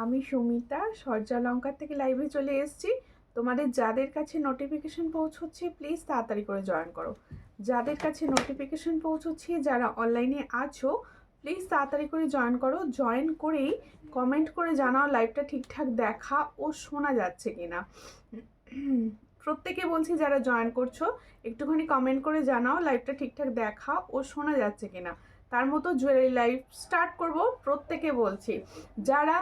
আমি সুমিতা সূর্যালঙ্কার থেকে লাইভে চলে এসেছি। তোমাদের যাদের কাছে নোটিফিকেশন পৌঁছচ্ছে প্লিজ তাড়াতাড়ি করে জয়েন করো। যাদের কাছে নোটিফিকেশন পৌঁছচ্ছে, যারা অনলাইনে আছো প্লিজ তাড়াতাড়ি করে জয়েন করো। জয়েন করেই কমেন্ট করে জানাও লাইভটা ঠিকঠাক দেখা ও শোনা যাচ্ছে কিনা। প্রত্যেকে বলছি যারা জয়েন করছো একটুখানি কমেন্ট করে জানাও লাইভটা ঠিকঠাক দেখা ও শোনা যাচ্ছে কিনা। তার মতো জুয়েলারি লাইভ স্টার্ট করব। প্রত্যেকে বলছি যারা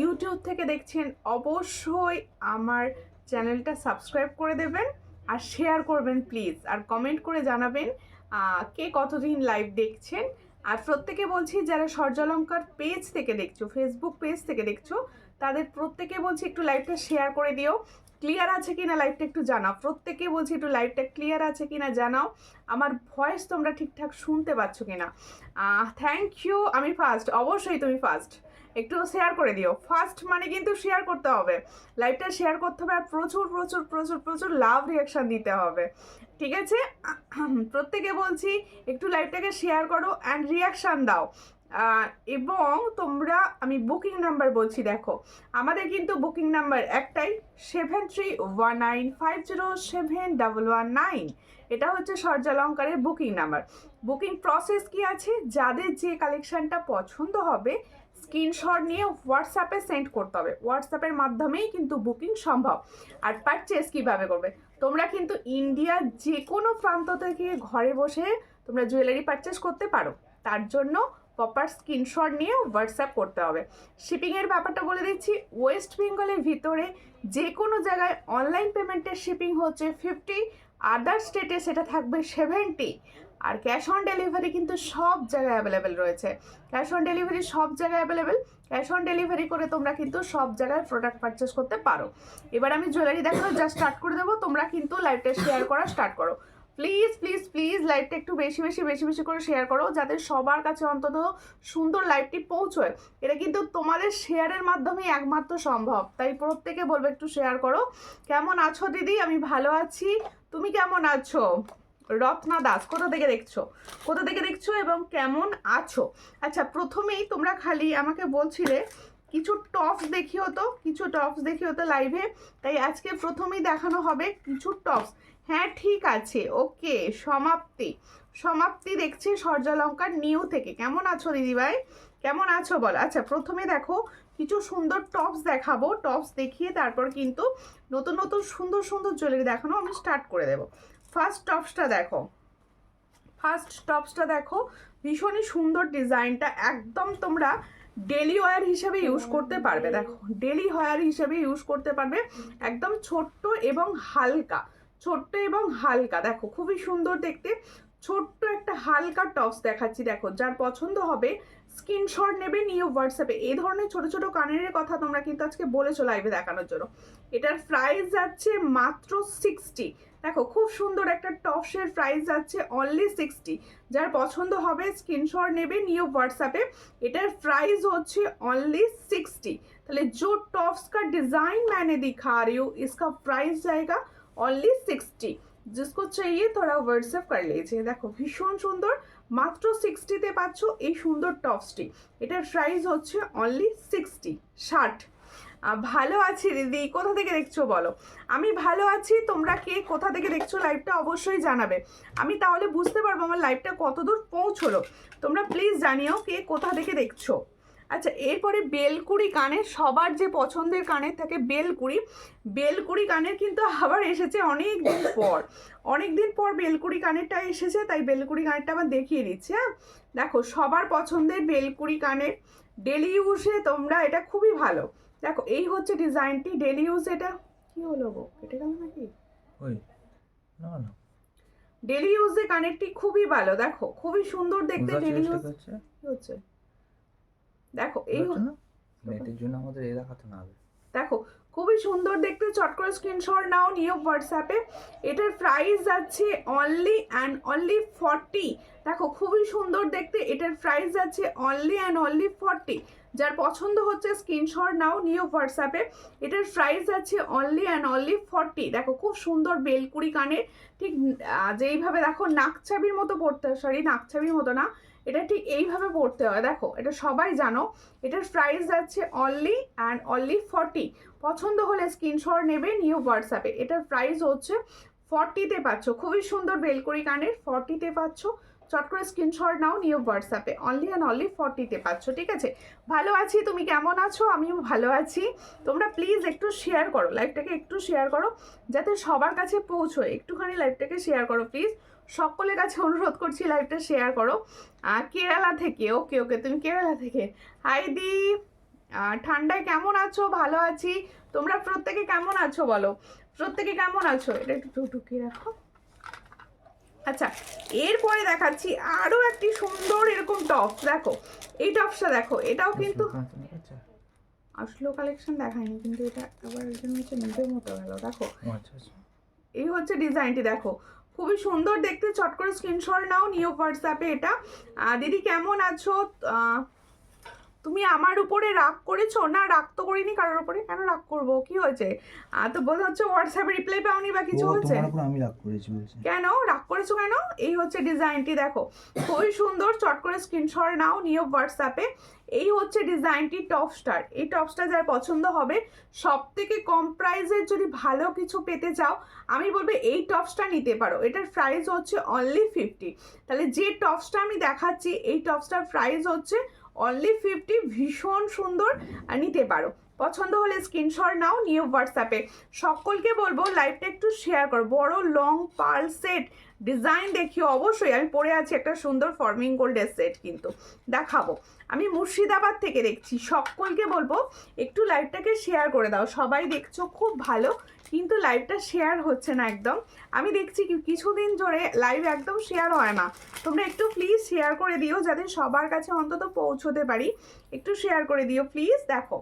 ইউটিউব থেকে দেখছেন অবশ্যই আমার চ্যানেলটা সাবস্ক্রাইব করে দেবেন আর শেয়ার করবেন প্লিজ, আর কমেন্ট করে জানাবেন কে কতদিন লাইভ দেখছেন। আর প্রত্যেকে বলছি যারা সূর্যালঙ্কার পেজ থেকে দেখছো, ফেসবুক পেজ থেকে দেখছো, তাদের প্রত্যেকে বলছি একটু লাইভটা শেয়ার করে দিও। ক্লিয়ার আছে কিনা লাইভটা একটু জানাও। প্রত্যেকে বলছি একটু লাইভটা ক্লিয়ার আছে কিনা জানাও। আমার ভয়েস তোমরা ঠিকঠাক শুনতে পাচ্ছ কিনা। Thank you. আমি ফার্স্ট, অবশ্যই তুমি ফার্স্ট। একটু শেয়ার করে দিও। ফার্স্ট মানে কিন্তু শেয়ার করতে হবে, লাইভটা শেয়ার করতে হবে, আর প্রচুর প্রচুর প্রচুর প্রচুর লাভ রিয়াকশান দিতে হবে, ঠিক আছে? প্রত্যেকে বলছি একটু লাইভটাকে শেয়ার করো অ্যান্ড রিয়াকশান দাও। এবং তোমরা, আমি বুকিং নাম্বার বলছি, দেখো আমাদের কিন্তু বুকিং নাম্বার একটাই, 7319507119। এটা হচ্ছে সূর্যালঙ্কারের বুকিং নাম্বার। বুকিং প্রসেস কি আছে, যাদের যে কালেকশানটা পছন্দ হবে স্ক্রিনশট নিয়ে হোয়াটসঅ্যাপে সেন্ড করতে হবে। হোয়াটসঅ্যাপের মাধ্যমেই কিন্তু বুকিং সম্ভব। আর পারচেস কীভাবে করবে, তোমরা কিন্তু ইন্ডিয়ার যে কোনো প্রান্ত থেকে ঘরে বসে তোমরা জুয়েলারি পারচেস করতে পারো। তার জন্য প্রপার স্ক্রিনশট নিয়ে হোয়াটসঅ্যাপ করতে হবে। শিপিংয়ের ব্যাপারটা বলে দিচ্ছি, ওয়েস্ট বেঙ্গলের ভিতরে যে কোনো জায়গায় অনলাইন পেমেন্টের শিপিং হচ্ছে 50, আদার স্টেটে সেটা থাকবে 70। আর ক্যাশ অন ডেলিভারি কিন্তু সব জায়গায় অ্যাভেলেবেল রয়েছে। ক্যাশ অন ডেলিভারি সব জায়গায় অ্যাভেলেবেল। ক্যাশ অন ডেলিভারি করে তোমরা কিন্তু সব জায়গায় প্রোডাক্ট পারচেস করতে পারো। এবার আমি জুয়েলারি দেখানো জাস্ট স্টার্ট করে দেবো, তোমরা কিন্তু লাইভটা শেয়ার করা স্টার্ট করো। প্লিজ প্লিজ প্লিজ লাইভটা একটু বেশি বেশি বেশি বেশি করে শেয়ার করো, যাতে সবার কাছে অন্তত সুন্দর লাইভটি পৌঁছয়। এটা কিন্তু তোমাদের শেয়ারের মাধ্যমেই একমাত্র সম্ভব, তাই প্রত্যেকে বলবে একটু শেয়ার করো। কেমন আছো দিদি? আমি ভালো আছি, তুমি কেমন আছো? রত্না দাস, কোথা থেকে দেখছো, কোথা থেকে দেখছো এবং কেমন আছো? আচ্ছা, প্রথমেই তোমরা খালি আমাকে বলছিলে কিছু টপস দেখিও তো, কিছু টপস দেখিও তো লাইভে, তাই আজকে প্রথমেই দেখানো হবে কিছু টপস। হ্যাঁ ঠিক আছে, ওকে। সমাপ্তি, সমাপ্তি দেখছি সূর্যালঙ্কার নিউ থেকে। কেমন আছো দিদিভাই, কেমন আছো বল? আচ্ছা, প্রথমে দেখো কিছু সুন্দর টপস দেখাবো। টপস দেখিয়ে তারপর কিন্তু নতুন নতুন সুন্দর সুন্দর জুয়েলারি দেখানো আমি স্টার্ট করে দেবো। ফার্স্ট টপসটা দেখো, ফার্স্ট টপসটা দেখো, ভীষণই সুন্দর ডিজাইনটা, একদম তোমরা ডেলি ওয়্যার হিসেবে ইউজ করতে পারবে। দেখো ডেলি ওয়্যার হিসেবে ইউজ করতে পারবে, একদম ছোট্ট এবং হালকা, ছোট্ট এবং হালকা। দেখো খুবই সুন্দর দেখতে, ছোট্ট একটা হালকা টপস দেখাচ্ছি। দেখো যার পছন্দ হবে স্ক্রিনশট নেবে, নিয়ে হোয়াটসঅ্যাপে। এই ধরনের ছোট ছোট কানের কথা তোমরা কিন্তু আজকে বলেছো লাইভে দেখানোর জন্য। এটার প্রাইস যাচ্ছে মাত্র 60। দেখো খুব সুন্দর একটা টপসের প্রাইস যাচ্ছে অনলি 60। যার পছন্দ হবে স্ক্রিনশট নেবে, নিয়ে হোয়াটসঅ্যাপে। এটার प्राइस होच्छे ओनली 60। তাহলে जो टॉप्स का डिजाइन मैंने दिखा रही हूँ इसका प्राइस जाएगा ओनली 60। जिसको चाहिए थोड़ा व्हाट्सएप कर लीजिए। देखो भीषण सुंदर, मात्र 60 তে পাচ্ছ এই সুন্দর টপসটি। এটার প্রাইস হচ্ছে অনলি 60, 60। ভালো আছি দিদি, কোথা থেকে দেখছো বলো? আমি ভালো আছি, তোমরা কে কোথা থেকে দেখছো লাইভটা অবশ্যই জানাবে, আমি তাহলে বুঝতে পারবো আমার লাইভটা কতদূর পৌঁছলো। তোমরা প্লিজ জানিও কে কোথা থেকে দেখছো। আচ্ছা, এরপরে বেলকুড়ি কানের, সবার যে পছন্দের কানের থাকে বেলকুড়ি। বেলকুড়ি কানের কিন্তু আবার এসেছে অনেক দিন পর, অনেক দিন পর বেলকুড়ি কানেরটা এসেছে, তাই বেলকুড়ি কানেরটা আবার দেখিয়ে দিচ্ছি। হ্যাঁ দেখো সবার পছন্দের বেলকুড়ি কানের, ডেলি ইউজে তোমরা এটা খুবই ভালো। দেখো এই হচ্ছে ডিজাইনটি, ডেলি ইউজ। এটা কি হলো গো, কেটে গেল নাকি? ওই না না, ডেলি ইউজে কানেরটি খুবই ভালো। দেখো খুবই সুন্দর দেখতে, ডেলি ইউজ হচ্ছে। দেখো এই নেটের জন্য আমাদের এই দেখাতে না হবে। দেখো খুবই সুন্দর দেখতে, চট করে স্ক্রিনশট নাও, নিও হোয়াটসঅ্যাপে। এটার প্রাইস যাচ্ছে অনলি অ্যান্ড অনলি 40। দেখো খুবই সুন্দর দেখতে, এটার প্রাইস যাচ্ছে অনলি অ্যান্ড অনলি 40। যার পছন্দ হচ্ছে স্ক্রিনশট নাও, নিও হোয়াটসঅ্যাপে। এটার প্রাইস যাচ্ছে অনলি অ্যান্ড অনলি 40। দেখো খুব সুন্দর বেলকুড়ি কানের, ঠিক যেইভাবে দেখো নাকছাবির মতো পড়তে, সরি নাকছাবির মতো না, এটা ঠিক এইভাবে পরতে হয়। দেখো এটা সবাই জানো। এটার প্রাইস যাচ্ছে অনলি অ্যান্ড অনলি 40। পছন্দ হলে স্ক্রিনশট নেবে, নিউ হোয়াটসঅ্যাপে। এটার প্রাইস হচ্ছে 40-তে পাচ্ছ। খুবই সুন্দর বেলকড়ি কানের, 40-তে পাচ্ছ। চট করে স্ক্রিনশট নাও, নিউ হোয়াটসঅ্যাপে। অনলি অ্যান্ড অনলি 40-তে পাচ্ছ, ঠিক আছে? ভালো আছি, তুমি কেমন আছো? আমিও ভালো আছি। তোমরা প্লিজ একটু শেয়ার করো, লাইভটাকে একটু শেয়ার করো যাতে সবার কাছে পৌঁছোয়। একটুখানি লাইভটাকে শেয়ার করো প্লিজ, সকলের কাছে অনুরোধ করছি লাইভটা শেয়ার করো। কেরালা থেকে, ওকে ওকে, তুমি কেরালা থেকে। হাই দি, ঠান্ডায় কেমন আছো? ভালো আছি। তোমরা প্রত্যেকে কেমন আছো বলো, প্রত্যেকে কেমন আছো? এটা একটু ঢুকিয়ে রাখো। আচ্ছা, এরপরে দেখাচ্ছি আরো একটি সুন্দর এরকম টপস। দেখো এই টপসটা দেখো, এটাও কিন্তু আসলো কালেকশন দেখায়নি, কিন্তু এটা আবার একজন হচ্ছে নিজের মতো গেল। দেখো এই হচ্ছে ডিজাইনটি, দেখো খুবই সুন্দর দেখতে। চট করে স্ক্রিনশট নাও, নিউ হোয়াটসঅ্যাপে। এটা দিদি কেমন আছো? তুমি আমার উপরে রাগ করেছো? না, রাগ তো করিনি কারোর উপরে, কেন রাগ করবো, কি হয়েছে? তো বোধ হচ্ছে হোয়াটসঅ্যাপে রিপ্লাই পাওনি বা কিছু হয়েছে। আমি রাগ করেছি বলছি। কেন রাগ করেছো কেন? এই হচ্ছে ডিজাইনটি, দেখো খুবই সুন্দর। চট করে স্ক্রিনশট নাও, নিউ হোয়াটসঅ্যাপে। এই হচ্ছে ডিজাইনটি, টপ স্টার। এই টপসটা যার পছন্দ হবে, সব থেকে কম প্রাইসের যদি ভালো কিছু পেতে চাও, আমি বলবো এই টপসটা নিতে পারো। এটার প্রাইস হচ্ছে অনলি 50। তাহলে যে টপসটা আমি দেখাচ্ছি, এই টপসটার প্রাইস হচ্ছে অনলি 50। ভীষণ সুন্দর, নিতে পারো। পছন্দ হলে স্ক্রিনশট নাও, নিউ হোয়াটসঅ্যাপে। সকলকে বলবো লাইভটা একটু শেয়ার করো। বড় লং পার্ল সেট ডিজাইন দেখিও অবশ্যই। আমি পরে আছি একটা সুন্দর ফর্মিং গোল্ডের সেট, কিন্তু দেখাবো। আমি মুর্শিদাবাদ থেকে দেখছি। সকলকে বলবো একটু লাইভটাকে শেয়ার করে দাও। সবাই দেখছো খুব ভালো, কিন্তু লাইভটা শেয়ার হচ্ছে না একদম। আমি দেখছি কিছুদিন ধরে লাইভ একদম শেয়ার হয় না। তোমরা একটু প্লিজ শেয়ার করে দিও, যাতে সবার কাছে অন্তত পৌঁছতে পারি। একটু শেয়ার করে দিও প্লিজ। দেখো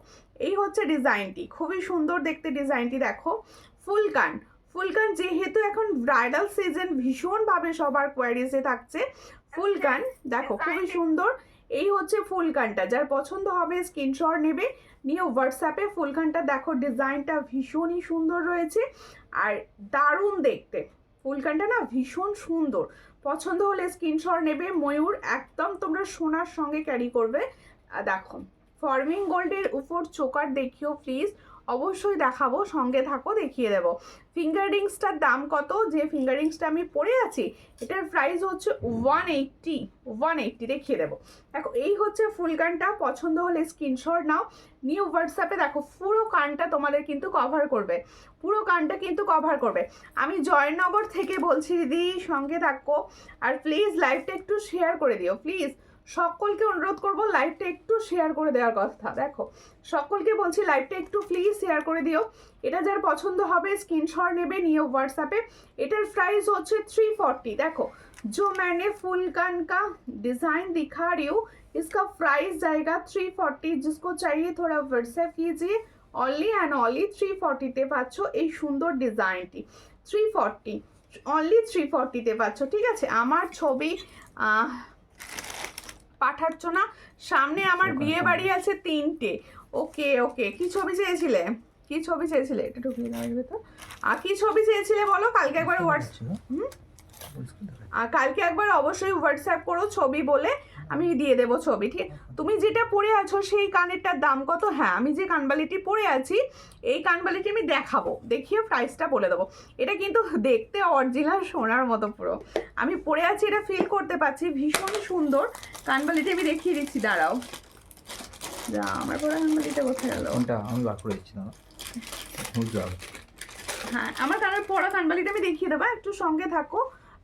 এই হচ্ছে ডিজাইনটি, খুবই সুন্দর দেখতে ডিজাইনটি। দেখো ফুলকান, ফুলকান যেহেতু এখন ব্রাইডাল সিজন ভীষণভাবে সবার কোয়ারিজে থাকছে। ফুলকান দেখো খুবই সুন্দর। এই হচ্ছে ফুলকানটা, যার পছন্দ হবে স্ক্রিনশট নেবে, নিউ হোয়াটসঅ্যাপে। ফুলকানটা দেখো ডিজাইনটা ভীষণই সুন্দর রয়েছে আর দারুণ দেখতে। ফুলকানটা না ভীষণ সুন্দর। পছন্দ হলে স্ক্রিনশট নেবে। ময়ূর একদম তোমরা সোনার সঙ্গে ক্যারি করবে। দেখো ফর্মিং গোল্ডের উপর চোকার দেখিও প্লিজ, অবশ্যই দেখাবো, সঙ্গে থাকো, দেখিয়ে দেবো। ফিঙ্গার রিংসটার দাম কত? যে ফিঙ্গার রিংসটা আমি পরে আছি, এটার প্রাইস হচ্ছে 180 দেখিয়ে দেবো। দেখো এই হচ্ছে ফুল কানটা। পছন্দ হলে স্ক্রিনশট নাও, নিউ হোয়াটসঅ্যাপে। দেখো পুরো কানটা তোমাদের কিন্তু কভার করবে, পুরো কানটা কিন্তু কভার করবে। আমি জয়নগর থেকে বলছি দিদি, সঙ্গে থাকো। আর প্লিজ লাইভটা একটু শেয়ার করে দিও প্লিজ। সকলকে অনুরোধ করবো লাইভটা একটু শেয়ার করে দেওয়ার কথা। দেখো সকলকে বলছি লাইভটা একটু প্লিজ শেয়ার করে দিও। এটা যার পছন্দ হবে স্ক্রিনশট নেবে, নিয়ে হোয়াটসঅ্যাপে। एटर प्राइस होच्छे 340। देखो जो मैंने फुल कान का डिजाइन दिखा रही हूँ इसका प्राइस जाएगा 340। जिसको चाहिए थोड़ा व्हाट्सएप कीजिए। অনলি অ্যান্ড অনলি 340-তে পাচ্ছ এই সুন্দর ডিজাইনটি। 340 অনলি 340-তে পাচ্ছ, ঠিক আছে। আমার ছবি পাঠাচ্ছ না, সামনে আমার বিয়ে বাড়ি আছে 3টে। ওকে ওকে, কি ছবি চেয়েছিলে, কি ছবি চেয়েছিলে? এটা ঢুকিয়ে দাও এর ভেতর। কি ছবি চেয়েছিলে বলো? কালকে একবার কালকে একবার অবশ্যই হোয়াটসঅ্যাপ করো ছবি বলে, আমি দিয়ে দেবো ছবি, ঠিক। তুমি যেটা পরে আছো সেই কানেরটার দাম কত? হ্যাঁ, আমি যে কানবালিটি পরে আছি এই কানবালিটি আমি দেখাবো, দেখিয়ে প্রাইসটা বলে দেবো। এটা কিন্তু দেখতে অরিজিনাল সোনার মতো পুরো। আমি পরে আছি, এটা ফিল করতে পারছি, ভীষণ সুন্দর কানবালিটি। আমি দেখিয়ে দিচ্ছি, দাঁড়াও। যা, আমার পরে কানবালিটা কোথায় গেল? আমি বার করে দিচ্ছি না। হ্যাঁ, আমার কানের পরা কানবালিটা আমি দেখিয়ে দেবো, একটু সঙ্গে থাকো।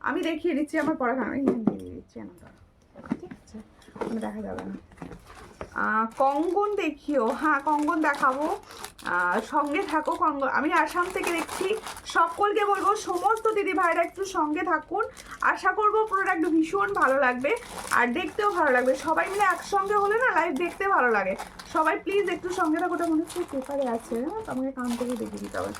আমি দেখিয়ে দিচ্ছি আমার পরা কানবালি, দিয়ে দিচ্ছি না, ঠিক আছে, দেখা যাবে না। কঙ্গন দেখিও, হ্যাঁ কঙ্গন দেখাবো, সঙ্গে থাকো। কঙ্গন আমি আসাম থেকে দেখছি। সকলকে বলবো সমস্ত দিদি ভাইরা একটু সঙ্গে থাকুন। আশা করবো প্রোডাক্ট ভীষণ ভালো লাগবে আর দেখতেও ভালো লাগবে। সবাই মিলে একসঙ্গে হলে না লাইভ দেখতে ভালো লাগে। সবাই প্লিজ একটু সঙ্গে থাকো। ওটা মনে হচ্ছে পেপারে আছে, আমাকে কান থেকে দেখিয়ে দিতে হবে।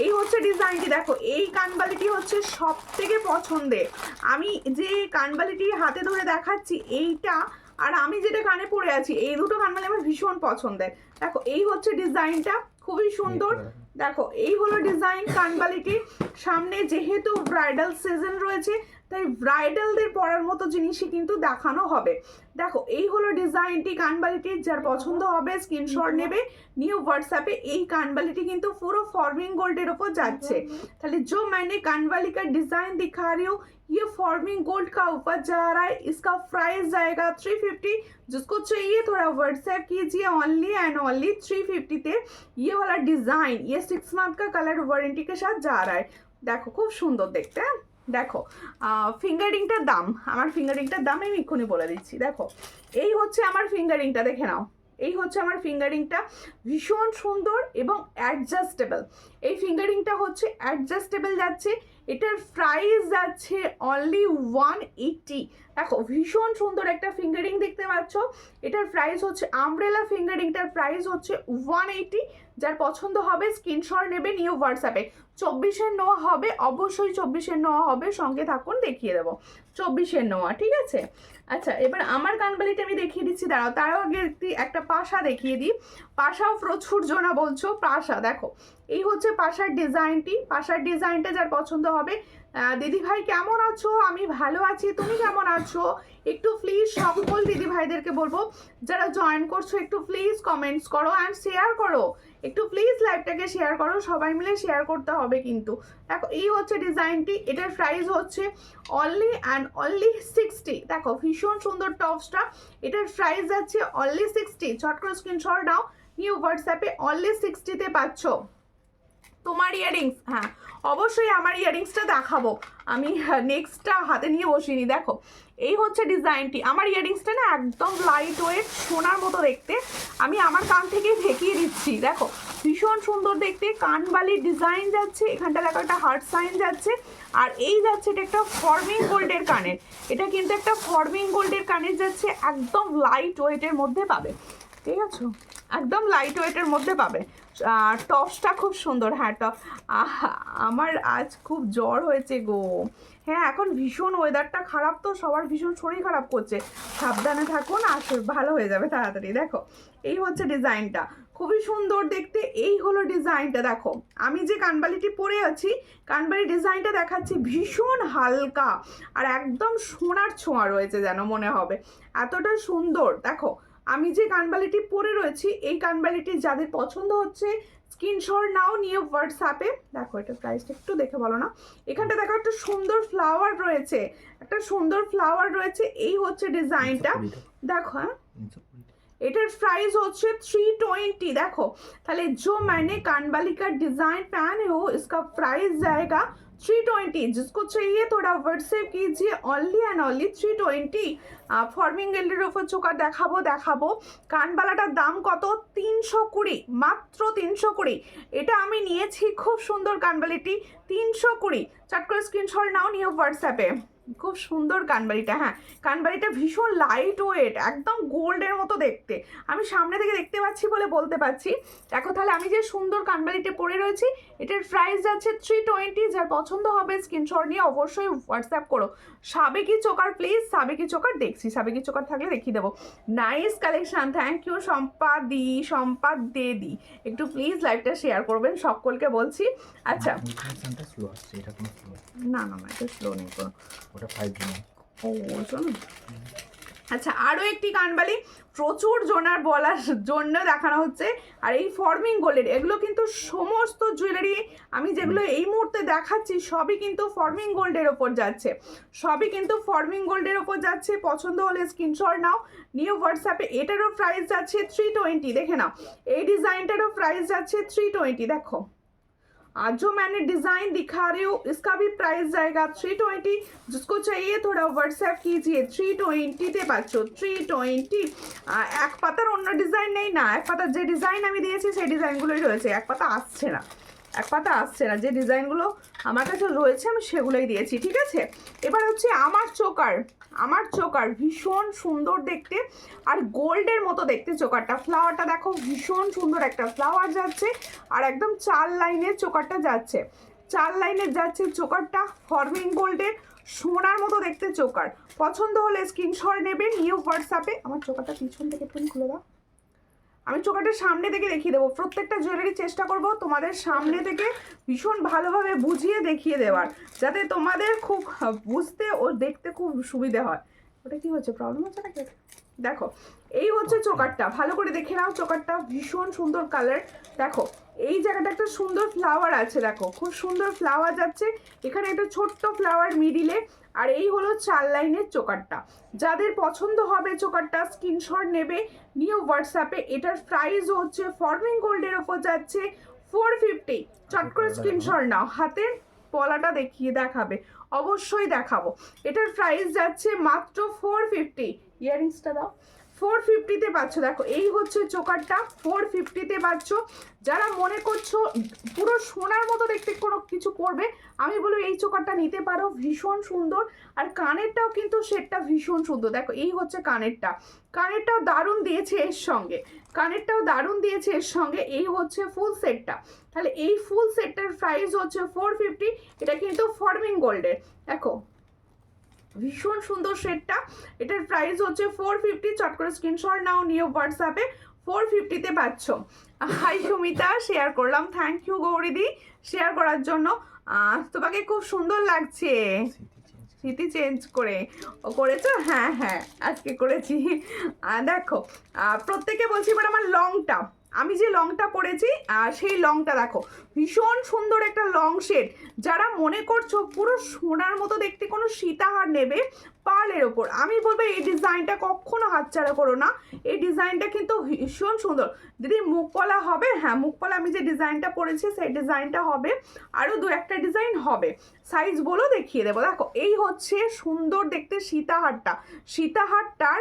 এই হচ্ছে ডিজাইনটি। দেখো এই কানবালিটি হচ্ছে সব থেকে পছন্দের। আমি যে কানবালিটি হাতে ধরে দেখাচ্ছি এইটা, আর আমি যেটা কানে পরে আছি, এই দুটো কানবালি আমার ভীষণ পছন্দের। দেখো এই হচ্ছে ডিজাইনটা, খুবই সুন্দর। দেখো এই হলো ডিজাইন কানবালিটির। সামনে যেহেতু ব্রাইডাল সিজন রয়েছে তাই ব্রাইডালদের পরার মতো জিনিসই কিন্তু দেখানো হবে। দেখো এই হলো ডিজাইনটি কানবালিটির, যার পছন্দ হবে স্ক্রিনশট নেবে নিউ হোয়াটসঅ্যাপে। এই কানবালিটি কিন্তু পুরো फॉर्मिंग गोल्डेর ওপর যাচ্ছে। তাহলে जो मैंने कानवाली का डिजाइन दिखा रही हूँ ये फॉर्मिंग गोल्ड का ऊपर जा रहा है। इसका प्राइस जाएगा 350। जिसको चाहिए थोड़ा व्हाट्सएप कीजिए, ओनली एंड ओनली 350 তে ये वाला डिजाइन, ये 6 मंथ का कलर वारंटी के साथ जा रहा है। দেখো খুব সুন্দর দেখতে। হ্যাঁ দেখো ফিঙ্গারিংটার দাম, আমার ফিঙ্গারিংটার দাম আমি এক্ষুনি বলে দিচ্ছি। দেখো এই হচ্ছে আমার ফিঙ্গারিংটা, দেখে নাও। এই হচ্ছে আমার ফিঙ্গারিংটা, ভীষণ সুন্দর এবং অ্যাডজাস্টেবল। এই ফিঙ্গারিংটা হচ্ছে অ্যাডজাস্টেবল যাচ্ছে। এটার প্রাইস যাচ্ছে অনলি 180। দেখো ভীষণ সুন্দর একটা ফিঙ্গারিং দেখতে পাচ্ছ। এটার প্রাইস হচ্ছে আমব্রেলা ফিঙ্গারিংটার প্রাইস হচ্ছে 180। যার পছন্দ হবে স্ক্রিনশট নেবে নিউ হোয়াটসঅ্যাপে। 24-এর নোয়া হবে, অবশ্যই 24-এর নোয়া হবে, সঙ্গে থাকুন দেখিয়ে দেবো 24-এর নোয়া, ঠিক আছে। আচ্ছা এবার আমার কানবালিটা আমি দেখিয়ে দিচ্ছি, দাঁড়াও তারও আগে একটা পাশা দেখিয়ে দিই। পাশাও প্রচুর জনা বলছো, পাশা দেখো এই হচ্ছে পাশার ডিজাইনটি। পাশার ডিজাইনটা যার পছন্দ হবে, দিদি ভাই কেমন আছো? আমি ভালো আছি, তুমি কেমন আছো? একটু প্লিজ সকল দিদি ভাইদেরকে বলবো যারা জয়েন করছো একটু প্লিজ কমেন্টস করো অ্যান্ড শেয়ার করো, একটু প্লিজ লাইভটাকে শেয়ার করো, সবাই মিলে শেয়ার করতে হবে কিন্তু। দেখো এই হচ্ছে ডিজাইনটি, এটার প্রাইস হচ্ছে অনলি অ্যান্ড অনলি 60। দেখো ভীষণ সুন্দর টপসটা, এটার প্রাইস যাচ্ছে অনলি 60। চট করে স্ক্রিনশট নাও, নিউ হোয়াটসঅ্যাপে অনলি 60-তে পাচ্ছ। তোমার ইয়ারিংস, হ্যাঁ অবশ্যই আমার ইয়ারিংসটা দেখাবো, আমি নেক্সটটা হাতে নিয়ে বসিনি। দেখো এই হচ্ছে ডিজাইনটি, আমার ইয়ারিংসটা না একদম লাইট ওয়েট সোনার মতো দেখতে, আমি আমার কান থেকে ঢেকিয়ে দিচ্ছি। দেখো ভীষণ সুন্দর দেখতে, কানবালির ডিজাইন যাচ্ছে, এখানটা দেখো একটা হার্ট সাইন যাচ্ছে, আর এই যাচ্ছে এটা একটা ফর্মিং গোল্ডের কানের। এটা কিন্তু একটা ফর্মিং গোল্ডের কানের যাচ্ছে, একদম লাইট ওয়েটের মধ্যে পাবে, ঠিক আছে, একদম লাইট ওয়েটের মধ্যে পাবে। টপসটা খুব সুন্দর। হ্যাঁ আমার আজ খুব জ্বর হয়েছে গো। হ্যাঁ এখন ভীষণ ওয়েদারটা খারাপ, তো সবার ভীষণ শরীর খারাপ করছে, সাবধানে থাকুন, আর ভালো হয়ে যাবে তাড়াতাড়ি। দেখো এই হচ্ছে ডিজাইনটা, খুবই সুন্দর দেখতে। এই হলো ডিজাইনটা, দেখো আমি যে কানবালিটি পরে আছি কানবালি ডিজাইনটা দেখাচ্ছি, ভীষণ হালকা আর একদম সোনার ছোঁয়া রয়েছে যেন মনে হবে, এতটা সুন্দর। দেখো আমি যে কানবালিটি পরে রয়েছি এই কানবালিটি যাদের পছন্দ হচ্ছে স্ক্রিনশট নাও নিয়ে হোয়াটসঅ্যাপে। দেখো এটা প্রাইসটা একটু দেখে বলো না, এখানটা দেখো একটা সুন্দর ফ্লাওয়ার রয়েছে, একটা সুন্দর ফ্লাওয়ার রয়েছে। এই হচ্ছে ডিজাইনটা, দেখো হ্যাঁ এটার প্রাইস হচ্ছে 320। देखो তাহলে जो मैंने कानबाली का डिजाइन पहने हो इसका प्राइस जाएगा 320। जिसको चाहिए थोड़ा व्हाट्सएप कीजिए, ओनली एंड ओनली 320। ফর্মিং গোল্ডের ওপর চোকার দেখাবো। কানবালাটার দাম কত? 320, মাত্র 320। এটা আমি নিয়েছি, খুব সুন্দর কানবালিটি, 320। চট করে স্ক্রিনশট নাও নিয়ে হোয়াটসঅ্যাপে। খুব সুন্দর কানবালিটা। হ্যাঁ কানবালিটা ভীষণ লাইট ওয়েট, একদম গোল্ডের মতো দেখতে, আমি সামনে থেকে দেখতে পাচ্ছি বলে বলতে পারছি। দেখো তাহলে আমি যে সুন্দর কানবালিটা পরে রয়েছি এটার প্রাইস যাচ্ছে 320। যার পছন্দ হবে স্ক্রিনশট নিয়ে অবশ্যই হোয়াটসঅ্যাপ করো। সাবেকি চোকার প্লিজ, সাবেকি চোকার দেখছি, সাবেকি চোকার থাকলে দেখিয়ে দেবো। নাইস কালেকশন, থ্যাংক ইউ সম্পাদ দি, একটু প্লিজ লাইভটা শেয়ার করবেন সকলকে বলছি। আচ্ছা স্লো আসছে, এটা কোনো স্লো না এটা স্লো নেই কোনো, ওটা 5G না। ও শোনো আচ্ছা আরও একটি কানবালি প্রচুর জনার বলার জন্য দেখানো হচ্ছে। আর এই ফর্মিং গোল্ডের এগুলো কিন্তু সমস্ত জুয়েলারি আমি যেগুলো এই মুহূর্তে দেখাচ্ছি সবই কিন্তু ফর্মিং গোল্ডের ওপর যাচ্ছে, সবই কিন্তু ফর্মিং গোল্ডের ওপর যাচ্ছে। পছন্দ হলে স্ক্রিনশট নাও নিউ হোয়াটসঅ্যাপে। এটারও প্রাইস যাচ্ছে 320। দেখে নাও এই ডিজাইনটারও প্রাইস যাচ্ছে 320। দেখো आज जो मैंने डिज़ाइन दिखा रही हूँ इसका भी प्राइस जाएगा 320। जिसको चाहिए थोड़ा व्हाट्सएप कीजिए। 320-তে পাচ্ছ 320। এক পাতার অন্য ডিজাইন নেই না, এক পাতার যে ডিজাইন আমি দিয়েছি সেই ডিজাইনগুলোই রয়েছে, এক পাতা আসছে না, এক পাতা আসছে না, যে ডিজাইনগুলো আমার কাছে রয়েছে আমি সেগুলোই দিয়েছি, ঠিক আছে। এবার হচ্ছে আমার চোকার ভীষণ সুন্দর দেখতে আর গোল্ডের মতো দেখতে চোকারটা। ফ্লাওয়ারটা দেখো ভীষণ সুন্দর একটা ফ্লাওয়ার যাচ্ছে আর একদম 4 লাইনের চোকারটা যাচ্ছে, 4 লাইনের যাচ্ছে চোকারটা, ফর্মিং গোল্ডের সোনার মতো দেখতে চোকার। পছন্দ হলে স্ক্রিনশট নেবে নিউ হোয়াটসঅ্যাপে। আমার চোকারটা পিছন থেকে একটু খুলে দাও। আমি চোকারটার সামনে থেকে দেখিয়ে দেবো, প্রত্যেকটা জুয়েলারি চেষ্টা করব তোমাদের সামনে থেকে ভীষণ ভালোভাবে বুঝিয়ে দেখিয়ে দেওয়ার, যাতে তোমাদের খুব বুঝতে ও দেখতে খুব সুবিধে হয়। ওটা কি হচ্ছে, প্রবলেম হচ্ছে নাকি? দেখো এই হচ্ছে চোকারটা, ভালো করে দেখে নাও। চোকারটা ভীষণ সুন্দর কালার। দেখো এই জায়গাটা একটা সুন্দর ফ্লাওয়ার আছে, দেখো খুব সুন্দর ফ্লাওয়ার যাচ্ছে এখানে, একটা ছোট্ট ফ্লাওয়ার মিডিলে। আর এই হলো 4 লাইনের চোকারটা। যাদের পছন্দ হবে চোকারটা স্ক্রিনশট নেবে, নিউ হোয়াটসঅ্যাপে। এটার প্রাইস হচ্ছে ফর্মিং গোল্ডের ওপর যাচ্ছে 450। চট করে স্ক্রিনশট নাও। হাতের পলাটা দেখাবে, অবশ্যই দেখাবো। এটার প্রাইস যাচ্ছে মাত্র 450। ইয়াররিংসটা দাও। 450-তে পাচ্ছ। দেখো এই হচ্ছে চোকারটা, 450-তে পাচ্ছ। যারা মনে করছো পুরো সোনার মতো দেখতে কোনো কিছু পড়বে, আমি বলবো এই চোকারটা নিতে পারো, ভীষণ সুন্দর। আর কানেরটাও কিন্তু সেটটা ভীষণ সুন্দর। দেখো এই হচ্ছে কানেরটা, কানেরটাও দারুণ দিয়েছে এর সঙ্গে, কানেরটাও দারুণ দিয়েছে এর সঙ্গে। এই হচ্ছে ফুল সেটটা। তাহলে এই ফুল সেটটার প্রাইস হচ্ছে 450। এটা কিন্তু ফর্মিং গোল্ডের। দেখো ভীষণ সুন্দর সেটটা, এটার প্রাইস হচ্ছে 450। চট করে স্ক্রিনশট নাও, নিয়ে হোয়াটসঅ্যাপে 450-তে পাচ্ছ। হাই সুমিতা, শেয়ার করলাম, থ্যাংক ইউ গৌরীদি শেয়ার করার জন্য। তোমাকে খুব সুন্দর লাগছে। স্মৃতি চেঞ্জ করে ও করেছো? হ্যাঁ হ্যাঁ আজকে করেছি। দেখো প্রত্যেকে বলছি, এবার আমার লংটা, আমি যে লংটা পরেছি সেই লংটা দেখো, ভীষণ সুন্দর একটা লং শেড। যারা মনে করছো পুরো সোনার মতো দেখতে কোনো সীতাহার নেবে পার্লের ওপর, আমি বলবো এই ডিজাইনটা কখনো হাতছাড়া করো না। এই ডিজাইনটা কিন্তু ভীষণ সুন্দর। দিদি মুখপলা হবে? হ্যাঁ মুখপলা আমি যে ডিজাইনটা পরেছি সেই ডিজাইনটা হবে, আরও 2-1টা ডিজাইন হবে, সাইজ বলো দেখিয়ে দেবো। দেখো এই হচ্ছে সুন্দর দেখতে সীতাহারটা, সীতাহারটার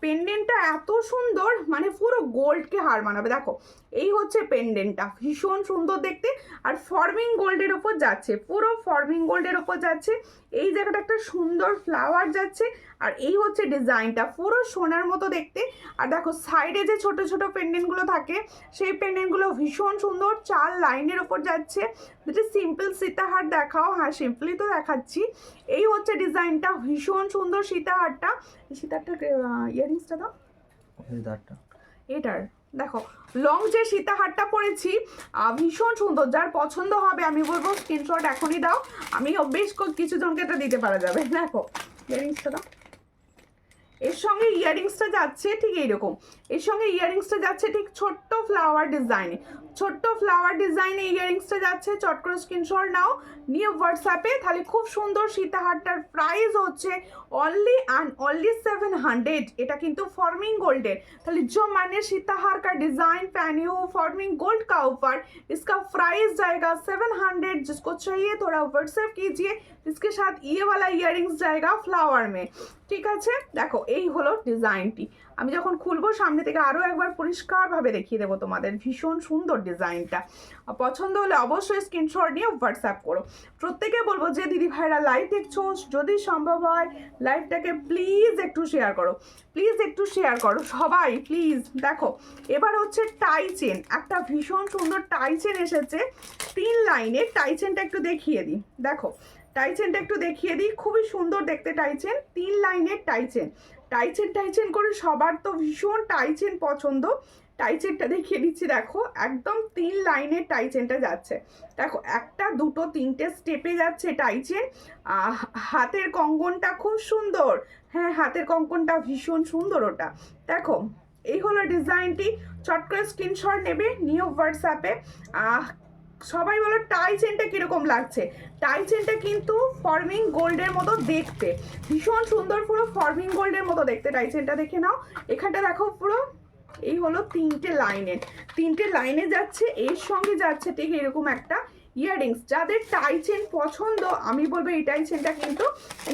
পেন্ডেন্টটা এত সুন্দর, মানে পুরো গোল্ডকে হার মানাবে। দেখো এই হচ্ছে পেন্ডেন্টটা, ভীষণ সুন্দর দেখতে। আর ফর্মিং গোল্ডের ওপর যাচ্ছে, পুরো ফর্মিং গোল্ডের ওপর যাচ্ছে। এই জায়গাটা একটা সুন্দর ফ্লাওয়ার যাচ্ছে। আর এই হচ্ছে ডিজাইনটা, পুরো সোনার মতো দেখতে। আর দেখো সাইডে যে ছোট ছোট পেন্ডেন্টগুলো থাকে সেই পেন্ডেন্টগুলো ভীষণ সুন্দর, 4 লাইনের ওপর যাচ্ছে। যেটা সিম্পল সীতাহার দেখাও, হ্যাঁ সিম্পলি তো দেখাচ্ছি। এই হচ্ছে ডিজাইনটা, ভীষণ সুন্দর সীতাহারটা। সীতাহারটা ইয়ারিংসটা দাও, এটার দেখো লং যে সীতাহারটা পরেছি ভীষণ সুন্দর। যার পছন্দ হবে আমি বলবো স্ক্রিনশট এখনই দাও, আমি বেশ কিছু জনকে এটা দিতে পারা যাবে। দেখো ইয়ারিংসটা দাও, এর সঙ্গে ইয়ারিংসটা যাচ্ছে ঠিক এইরকম, এর সঙ্গে ইয়ারিংসটা যাচ্ছে ঠিক ছোট্ট ফ্লাওয়ার ডিজাইনে, ছোট্ট ফ্লাওয়ার ডিজাইনে ইয়ারিংসটা যাচ্ছে। চট করে স্ক্রিনশট নাও, নিয়ে হোয়াটসঅ্যাপে। তাহলে খুব সুন্দর সীতাহারটার প্রাইস হচ্ছে অনলি অ্যান্ড অনলি 700। এটা কিন্তু फॉर्मिंग गोल्ड है। ताहले जो मैंने सीताहार का डिज़ाइन पहनी हो फॉर्मिंग गोल्ड का ऊपर, इसका प्राइस जाएगा 700। जिसको चाहिए थोड़ा व्हाट्सएप कीजिए, इसके साथ ये वाला इयररिंग्स जाएगा फ्लावर में। ঠিক আছে, দেখো এই হলো ডিজাইনটি। আমি যখন খুলবো সামনে থেকে আরও একবার পরিষ্কারভাবে দেখিয়ে দেবো তোমাদের। ভীষণ সুন্দর ডিজাইনটা, পছন্দ হলে অবশ্যই স্ক্রিনশট নিয়ে হোয়াটসঅ্যাপ করো। প্রত্যেকে বলবো যে দিদি ভাইরা লাইভ দেখছো, যদি সম্ভব হয় লাইভটাকে প্লিজ একটু শেয়ার করো, প্লিজ একটু শেয়ার করো সবাই প্লিজ। দেখো এবার হচ্ছে টাই চেন, একটা ভীষণ সুন্দর টাই চেন এসেছে 3 লাইনের। টাই চেনটা একটু দেখিয়ে দিই, দেখো টাই চেনটা একটু দেখিয়ে দিই, খুবই সুন্দর দেখতে টাই চেন, 3 লাইনের টাই চেন। টাই চেন করে সবার তো ভীষণ টাই চেন পছন্দ। টাই চেনটা দেখিয়ে দিচ্ছি, দেখো একদম 3 লাইনের টাই চেনটা যাচ্ছে। দেখো 1, 2, 3টে স্টেপে যাচ্ছে টাই চেন। হাতের কঙ্কনটা খুব সুন্দর, হ্যাঁ হাতের কঙ্কনটা ভীষণ সুন্দর ওটা। দেখো এই হলো ডিজাইনটি। চট করে স্ক্রিনশট নেবে, নিয়ে হোয়াটসঅ্যাপে। সবাই বলো টাই চেনটা কীরকম লাগছে। টাই চেনটা কিন্তু ফর্মিং গোল্ডের মতো দেখতে, ভীষণ সুন্দর, পুরো ফর্মিং গোল্ডের মতো দেখতে। টাই চেনটা দেখে নাও, এখানটা দেখো পুরো এই হলো 3টে লাইনে যাচ্ছে। এর সঙ্গে যাচ্ছে ঠিক এরকম একটা ইয়াররিংস। যাদের টাই চেন পছন্দ আমি বলবো এই টাই চেনটা কিন্তু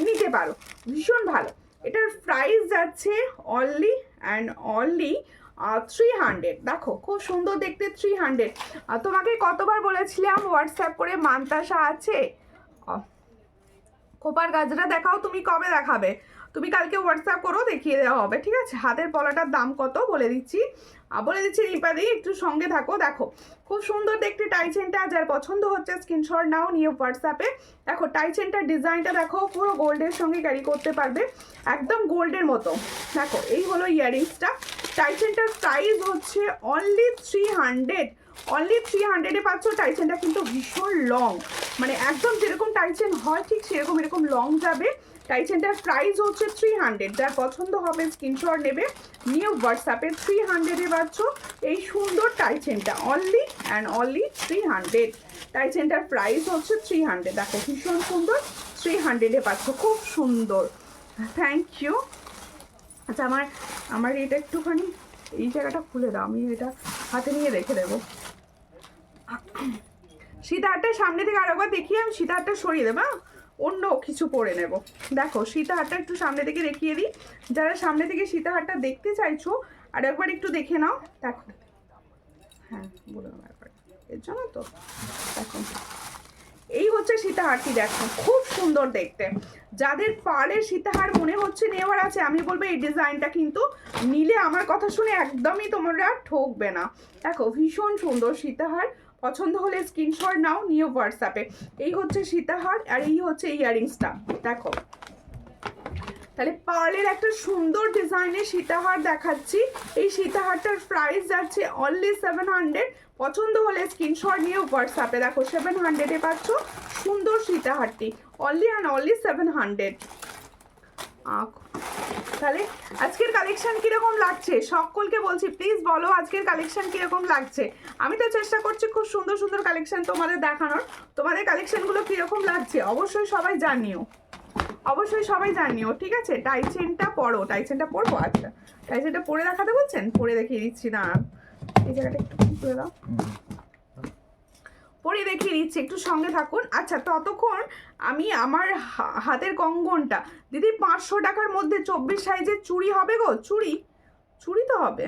নিতে পারো, ভীষণ ভালো। এটার প্রাইস যাচ্ছে অনলি অ্যান্ড অনলি 300। দেখো খুব সুন্দর দেখতে 300। তোমাকে কতবার বলেছিলাম হোয়াটসঅ্যাপ করে মান্তাসা আছে, খোপার গাজরা দেখাও, তুমি কবে দেখাবে? তুমি কালকে হোয়াটসঅ্যাপ করো, দেখিয়ে দেওয়া হবে, ঠিক আছে। হাতের পলাটার দাম কত বলে দিচ্ছি রিপাদি, একটু সঙ্গে থাকো। দেখো খুব সুন্দর দেখতে টাই চেনটা, যার পছন্দ হচ্ছে স্ক্রিনশট নাও, নিয়ে হোয়াটসঅ্যাপে। দেখো টাই চেনটার ডিজাইনটা দেখো, পুরো গোল্ডের সঙ্গে ক্যারি করতে পারবে, একদম গোল্ডের মতো। দেখো এই হলো ইয়াররিংসটা, টাইচেনটার প্রাইস হচ্ছে অনলি 300, অনলি 300-এ পাচ্ছ। টাইচেনটা কিন্তু ভীষণ লং, মানে একদম যেরকম টাইচেন হয় ঠিক সেরকম এরকম লং যাবে। টাইচেনটার প্রাইস হচ্ছে 300, যার পছন্দ হবে স্ক্রিনশট নেবে, নিয়ে হোয়াটসঅ্যাপে 300-এ পাচ্ছ এই সুন্দর টাইচেনটা, অনলি অ্যান্ড অনলি 300। টাইচেনটার প্রাইস হচ্ছে 300, দেখো ভীষণ সুন্দর, 300-এ পাচ্ছ, খুব সুন্দর। Thank you. আচ্ছা আমার এটা একটুখানি এই জায়গাটা খুলে দাও, আমি এটা হাতে নিয়ে রেখে দেবো। সীতাহারটা সামনে থেকে আরেকবার দেখিয়ে আমি সীতাহারটা সরিয়ে দেবো, অন্য কিছু পরে নেব। দেখো সীতাহারটা একটু সামনে থেকে দেখিয়ে দিই, যারা সামনে থেকে সীতাহারটা দেখতে চাইছো আর একবার একটু দেখে নাও। দেখো, হ্যাঁ বলে নাও একবার, এর জন্য তো দেখো এই হচ্ছে সীতাহারটি, দেখো খুব সুন্দর দেখতে। যাদের পাড়ের সীতাহার মনে হচ্ছে নেওয়ার আছে, আমি বলবো এই ডিজাইনটা কিন্তু নিলে আমার কথা শুনে একদমই তোমরা ঠকবে না। দেখো ভীষণ সুন্দর সীতাহার, পছন্দ হলে স্ক্রিনশট নাও, নিয়ে হোয়াটসঅ্যাপে। এই হচ্ছে সীতাহার আর এই হচ্ছে ইয়ারিংসটা, দেখো। তাহলে পার্লের একটা সুন্দর ডিজাইনের সীতাহার দেখাচ্ছি। এই সীতাহারটার প্রাইস যাচ্ছে অনলি 700, পছন্দ হলে স্ক্রিনশট নিয়ে হোয়াটসঅ্যাপে। দেখো 700-এ পাচ্ছ সুন্দর সীতাহারটি, অনলি অ্যান্ড অনলি 700। তাহলে আজকের কালেকশন কিরকম লাগছে সকলকে বলছি, প্লিজ বলো আজকের কালেকশন কিরকম লাগছে। আমি তো চেষ্টা করছি খুব সুন্দর সুন্দর কালেকশন তোমাদের দেখানোর, তোমাদের কালেকশনগুলো কিরকম লাগছে অবশ্যই সবাই জানিও, অবশ্যই সবাই জানিও, ঠিক আছে। টাইচেনটা পরো, টাইচেনটা পরবো, আচ্ছা টাইচেনটা পরে দেখাতে বলছেন, পরে দেখিয়ে দিচ্ছি না, এই জায়গাটা একটু খুলে দাও, পরে দেখিয়ে দিচ্ছি, একটু সঙ্গে থাকুন। আচ্ছা ততক্ষণ আমি আমার হাতের কঙ্গনটা, দিদি 500 টাকার মধ্যে 24 সাইজের চুড়ি হবে গো, চুড়ি, চুড়ি তো হবে,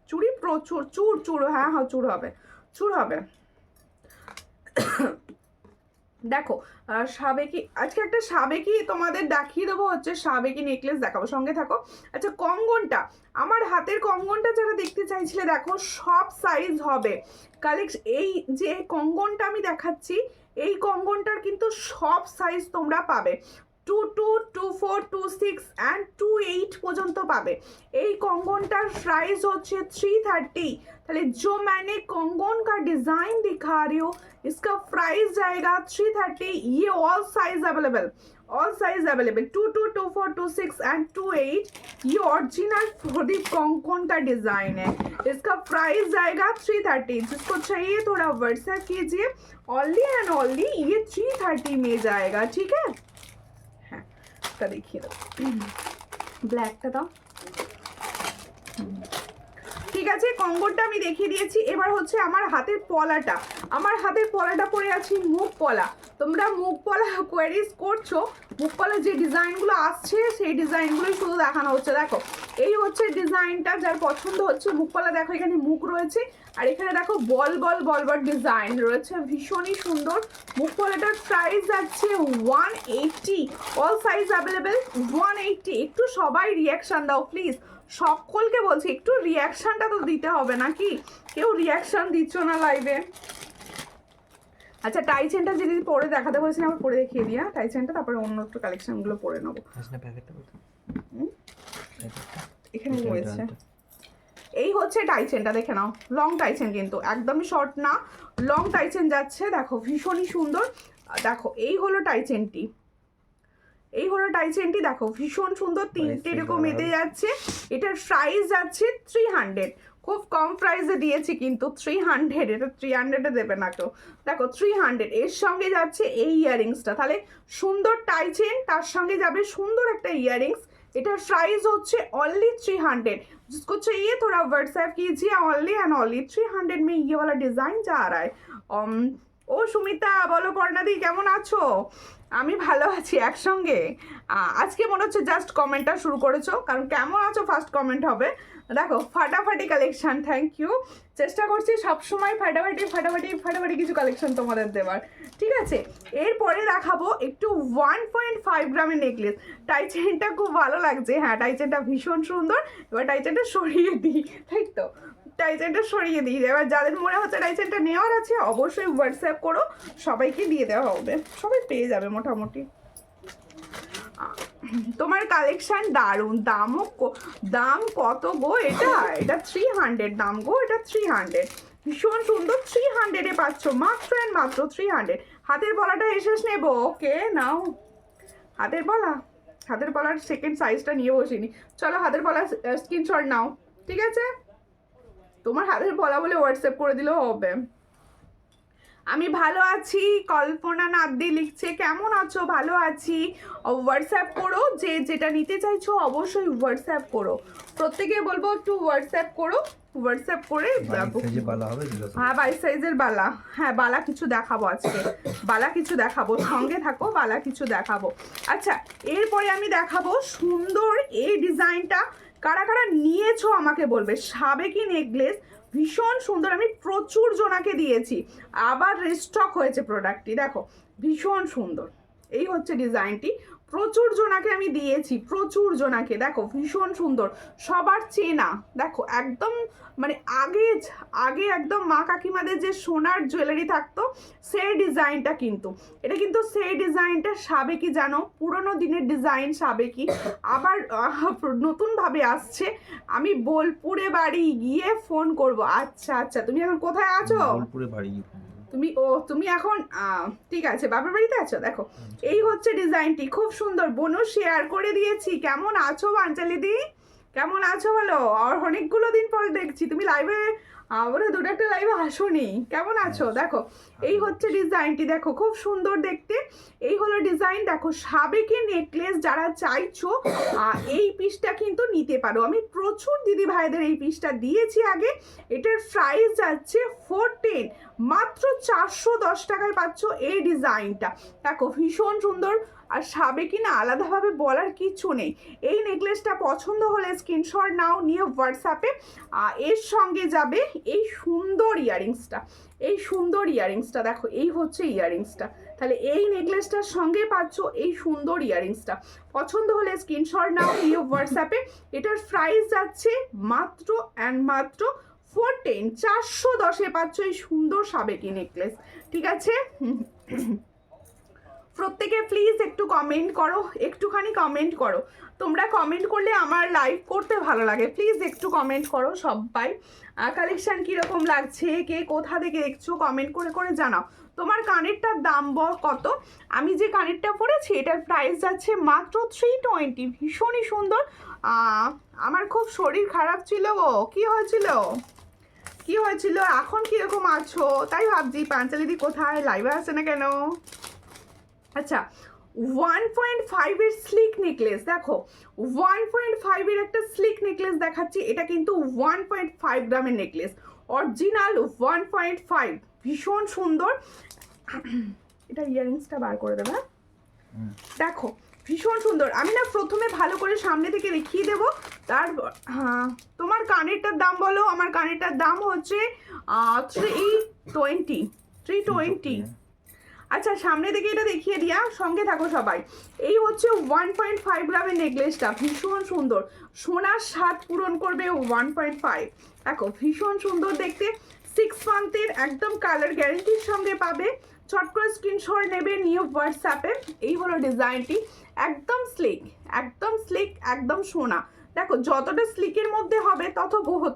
চুড়ি প্রচুর, চুড় হ্যাঁ হ্যাঁ চুড় হবে, চুড় হবে। দেখো সাবেকি, আজকে একটা সাবেকি তোমাদের দেখিয়ে দেবো, হচ্ছে সাবেকি নেকলেস দেখাবো, সঙ্গে থাকো। আচ্ছা কঙ্গনটা, আমার হাতের কঙ্গনটা যারা দেখতে চাইছিলে, দেখো সব সাইজ হবে কালেকশন। এই যে কঙ্গনটা আমি দেখাচ্ছি, এই কঙ্গনটার কিন্তু সব সাইজ তোমরা পাবে, 22, 24, 26 অ্যান্ড 28 পর্যন্ত পাবে। এই কঙ্গনটার প্রাইস হচ্ছে 330। তাহলে जो मैंने कंगन का डिजाइन दिखा रही हूँ, इसका प्राइस जाएगा 330। ये all size available, all size available, 22, 24, 26 and 28। ये ओरिजिनल प्रदीप कंगन का डिजाइन है, इसका प्राइस जाएगा 330। जिसको चाहिए थोड़ा व्हाट्सएप कीजिए, ओनली एंड ओनली ये 330 में जाएगा, ठीक है। हाँ तो देखिए ब्लैक का दाम, ঠিক আছে। কঙ্গনটা আমি দেখিয়ে দিয়েছি, এবার হচ্ছে আমার হাতের পলাটা, আমার হাতের পলাটা পরে আছি মুখ পলা। তোমরা মুখ পলা কোয়ারিজ করছো, মুখ পলা যে ডিজাইনগুলো আসছে সেই ডিজাইনগুলোই শুধু দেখানো হচ্ছে। দেখো এই হচ্ছে ডিজাইনটা, যার পছন্দ হচ্ছে মুখ পলা, দেখো এখানে মুখ রয়েছে আর এখানে দেখো বল বল বল বল ডিজাইন রয়েছে, ভীষণই সুন্দর। মুখ পলাটার প্রাইস যাচ্ছে 180, অল সাইজ অ্যাভেলেবেল 180। একটু সবাই রিয়াকশান দাও প্লিজ, সকলকে বলছি একটু রিয়াকশনটা তো দিতে হবে নাকি, কেউ রিয়াকশন দিচ্ছ না লাইভে। আচ্ছা টাইচেনটা যদি পরে দেখাতে বলেছেন আমার পরে দেখিয়ে দিয়া টাইচেনটা, তারপরে অন্য একটু কালেকশনগুলো পরে নেবো। এখানে রয়েছে, এই হচ্ছে টাইচেনটা, দেখে নাও লং টাইচেন, কিন্তু একদমই শর্ট না, লং টাইচেন যাচ্ছে, দেখো ভীষণই সুন্দর। দেখো এই হলো টাইচেনটি, এই হলো টাইচেনটি, দেখো ভীষণ সুন্দর, তিনটে এরকম এতে যাচ্ছে। এটার প্রাইস যাচ্ছে 300, খুব কম প্রাইসে দিয়েছি কিন্তু 300, এটা 300-এ দেবে না কেউ। দেখো 300, এর সঙ্গে যাচ্ছে এই ইয়ারিংসটা, তাহলে সুন্দর টাইচেন তার সঙ্গে যাবে সুন্দর একটা ইয়ারিংস। এটার প্রাইস হচ্ছে অনলি 300। जिसको चाहिए थोड़ा व्हाट्सएप कीजिए, ऑनली एंड ऑनली 300 में ये वाला डिज़ाइन जा रहा है। ও সুমিতা বলো, পর্ণাদি কেমন আছো? আমি ভালো আছি একসঙ্গে। আজকে মনে হচ্ছে জাস্ট কমেন্টটা শুরু করেছো, কারণ কেমন আছো ফার্স্ট কমেন্ট হবে। দেখো ফাটাফাটি কালেকশন, থ্যাংক ইউ। চেষ্টা করছি সবসময় ফাটাফাটি ফাটাফাটি ফাটাফাটি কিছু কালেকশন তোমাদের দেওয়ার, ঠিক আছে। এরপরে দেখাবো একটু 1.5 গ্রামের নেকলেস। টাইচেনটা খুব ভালো লাগছে, হ্যাঁ টাইচেনটা ভীষণ সুন্দর। এবার টাইচেনটা সরিয়ে দিই, তাই তো টাইচেনটা সরিয়ে দিই। এবার যাদের মনে হচ্ছে টাইচেনটা নেওয়ার আছে অবশ্যই হোয়াটসঅ্যাপ করো, সবাইকে দিয়ে দেওয়া হবে, সবাই পেয়ে যাবে মোটামুটি। তোমার কালেকশন দারুণ, দাম কত গো? এটা 300 দাম গো, এটা 300, ভীষণ সুন্দর। 300-এ পাচ্ছ মাত্র অ্যান্ড মাত্র 300। হাতের বলাটা এসেস নেবো, ওকে নাও হাতের বলার সেকেন্ড সাইজটা নিয়ে বসিনি। চলো হাতের বলার স্ক্রিনশট নাও, ঠিক আছে? তোমার হাতের বলা বলে হোয়াটসঅ্যাপ করে দিলেও হবে। আমি ভালো আছি, কল্পনা নাদ্দি লিখছে কেমন আছো? ভালো আছি। হোয়াটসঅ্যাপ করো, যেটা নিতে চাইছো অবশ্যই হোয়াটসঅ্যাপ করো। প্রত্যেকে বলবো একটু হোয়াটসঅ্যাপ করো, হোয়াটসঅ্যাপ করে হ্যাঁ 22 সাইজের বালা, হ্যাঁ বালা কিছু দেখাবো আজকে, বালা কিছু দেখাবো, সঙ্গে থাকো, বালা কিছু দেখাবো। আচ্ছা এরপরে আমি দেখাবো সুন্দর এই ডিজাইনটা, কারা কারা নিয়েছো আমাকে বলবে। সাবেকি নেকলেস, ভীষণ সুন্দর, আমি প্রচুর জনাকে দিয়েছি, আবার রিস্টক হয়েছে প্রোডাক্টটি, দেখো ভীষণ সুন্দর। এই হচ্ছে ডিজাইনটি, প্রচুর জনাকে আমি দিয়েছি, প্রচুর জনাকে, দেখো ভীষণ সুন্দর, সবার চেনা। দেখো একদম মানে আগে একদম মা কাকিমাদের যে সোনার জুয়েলারি থাকতো সেই ডিজাইনটা, কিন্তু এটা কিন্তু সেই ডিজাইনটা সাবেকি, জানো পুরোনো দিনের ডিজাইন সাবেকি, আবার নতুনভাবে আসছে। আমি বোলপুরে বাড়ি গিয়ে ফোন করব। আচ্ছা আচ্ছা, তুমি এখন কোথায় আছো? বোলপুরে বাড়ি গিয়ে তুমি এখন ঠিক আছে, বাবার বাড়িতে আছো। দেখো এই হচ্ছে ডিজাইনটি, খুব সুন্দর, বোনও শেয়ার করে দিয়েছি। কেমন আছো বাঞ্চালি দি, কেমন আছো বলো? আর অনেকগুলো দিন পর দেখছি তুমি লাইভে, ওরা দুটো একটা লাইভে আসোনি, কেমন আছো? দেখো এই হচ্ছে ডিজাইনটি, দেখো খুব সুন্দর দেখতে। এই হলো ডিজাইন, দেখো সাবেকি নেকলেস যারা চাইছো এই পিসটা কিন্তু নিতে পারো। আমি প্রচুর দিদি ভাইদের এই পিসটা দিয়েছি আগে। এটার প্রাইস যাচ্ছে 410, মাত্র 410 টাকায় পাচ্ছ এই ডিজাইনটা। দেখো ভীষণ সুন্দর, আর সাবেকি না আলাদাভাবে বলার কিছু নেই। এই নেকলেসটা পছন্দ হলে স্ক্রিনশট নাও, নিয়ে হোয়াটসঅ্যাপে এর সঙ্গে যাবে এই সুন্দর ইয়ারিংসটা, এই সুন্দর ইয়ারিংসটা, দেখো এই হচ্ছে ইয়ারিংসটা। তাহলে এই নেকলেসটার সঙ্গে পাচ্ছ এই সুন্দর ইয়ারিংসটা। পছন্দ হলে স্ক্রিনশট নাও, নিয়ে হোয়াটসঅ্যাপে। এটার প্রাইস যাচ্ছে মাত্র অ্যান্ড মাত্র 410, 410-এ পাচ্ছ এই সুন্দর সাবেকি নেকলেস, ঠিক আছে? প্রত্যেকে প্লিজ একটু কমেন্ট করো, একটুখানি কমেন্ট করো। তোমরা কমেন্ট করলে আমার লাইভ করতে ভালো লাগে, প্লিজ একটু কমেন্ট করো সবাই। কালেকশন কীরকম লাগছে, কে কোথা থেকে দেখছো কমেন্ট করে করে জানাও। তোমার কানেরটার দাম কত? আমি যে কানেরটা পরেছি এটার প্রাইস যাচ্ছে মাত্র 320, ভীষণই সুন্দর। আমার খুব শরীর খারাপ ছিল গো, কি হয়েছিল এখন কীরকম আছো তাই ভাবছি পাঞ্চালিদি কোথায়, লাইভে আসে না কেন? আচ্ছা 1.5-এর স্লিক নেকলেস, দেখো 1.5-এর একটা স্লিক নেকলেস দেখাচ্ছি। এটা কিন্তু 1.5 গ্রামের নেকলেস, অরিজিনাল 1.5, ভীষণ সুন্দর। এটা ইয়ারিংসটা বার করে দেবে, দেখো ভীষণ সুন্দর। আমি না প্রথমে ভালো করে সামনে থেকে দেখিয়ে দেবো, তারপর তোমার কানেরটার দাম বলো। আমার কানেরটার দাম হচ্ছে 320। আচ্ছা সামনে থেকে এটা দেখিয়ে দিয়া, সঙ্গে থাকো সবাই। এই হচ্ছে 1.5 গ্রামের নেকলেসটা, ভীষণ সুন্দর, সোনার স্বাদ পূরণ করবে 1.5। দেখো ভীষণ সুন্দর দেখতে, 6 মান্থের একদম কালার গ্যারেন্টির সঙ্গে পাবে। চট করে স্ক্রিনশট নেবে, নিয়ে হোয়াটসঅ্যাপে। এই হলো ডিজাইনটি, একদম স্লিক, একদম সোনা। দেখো যতটা স্লিকের মধ্যে হবে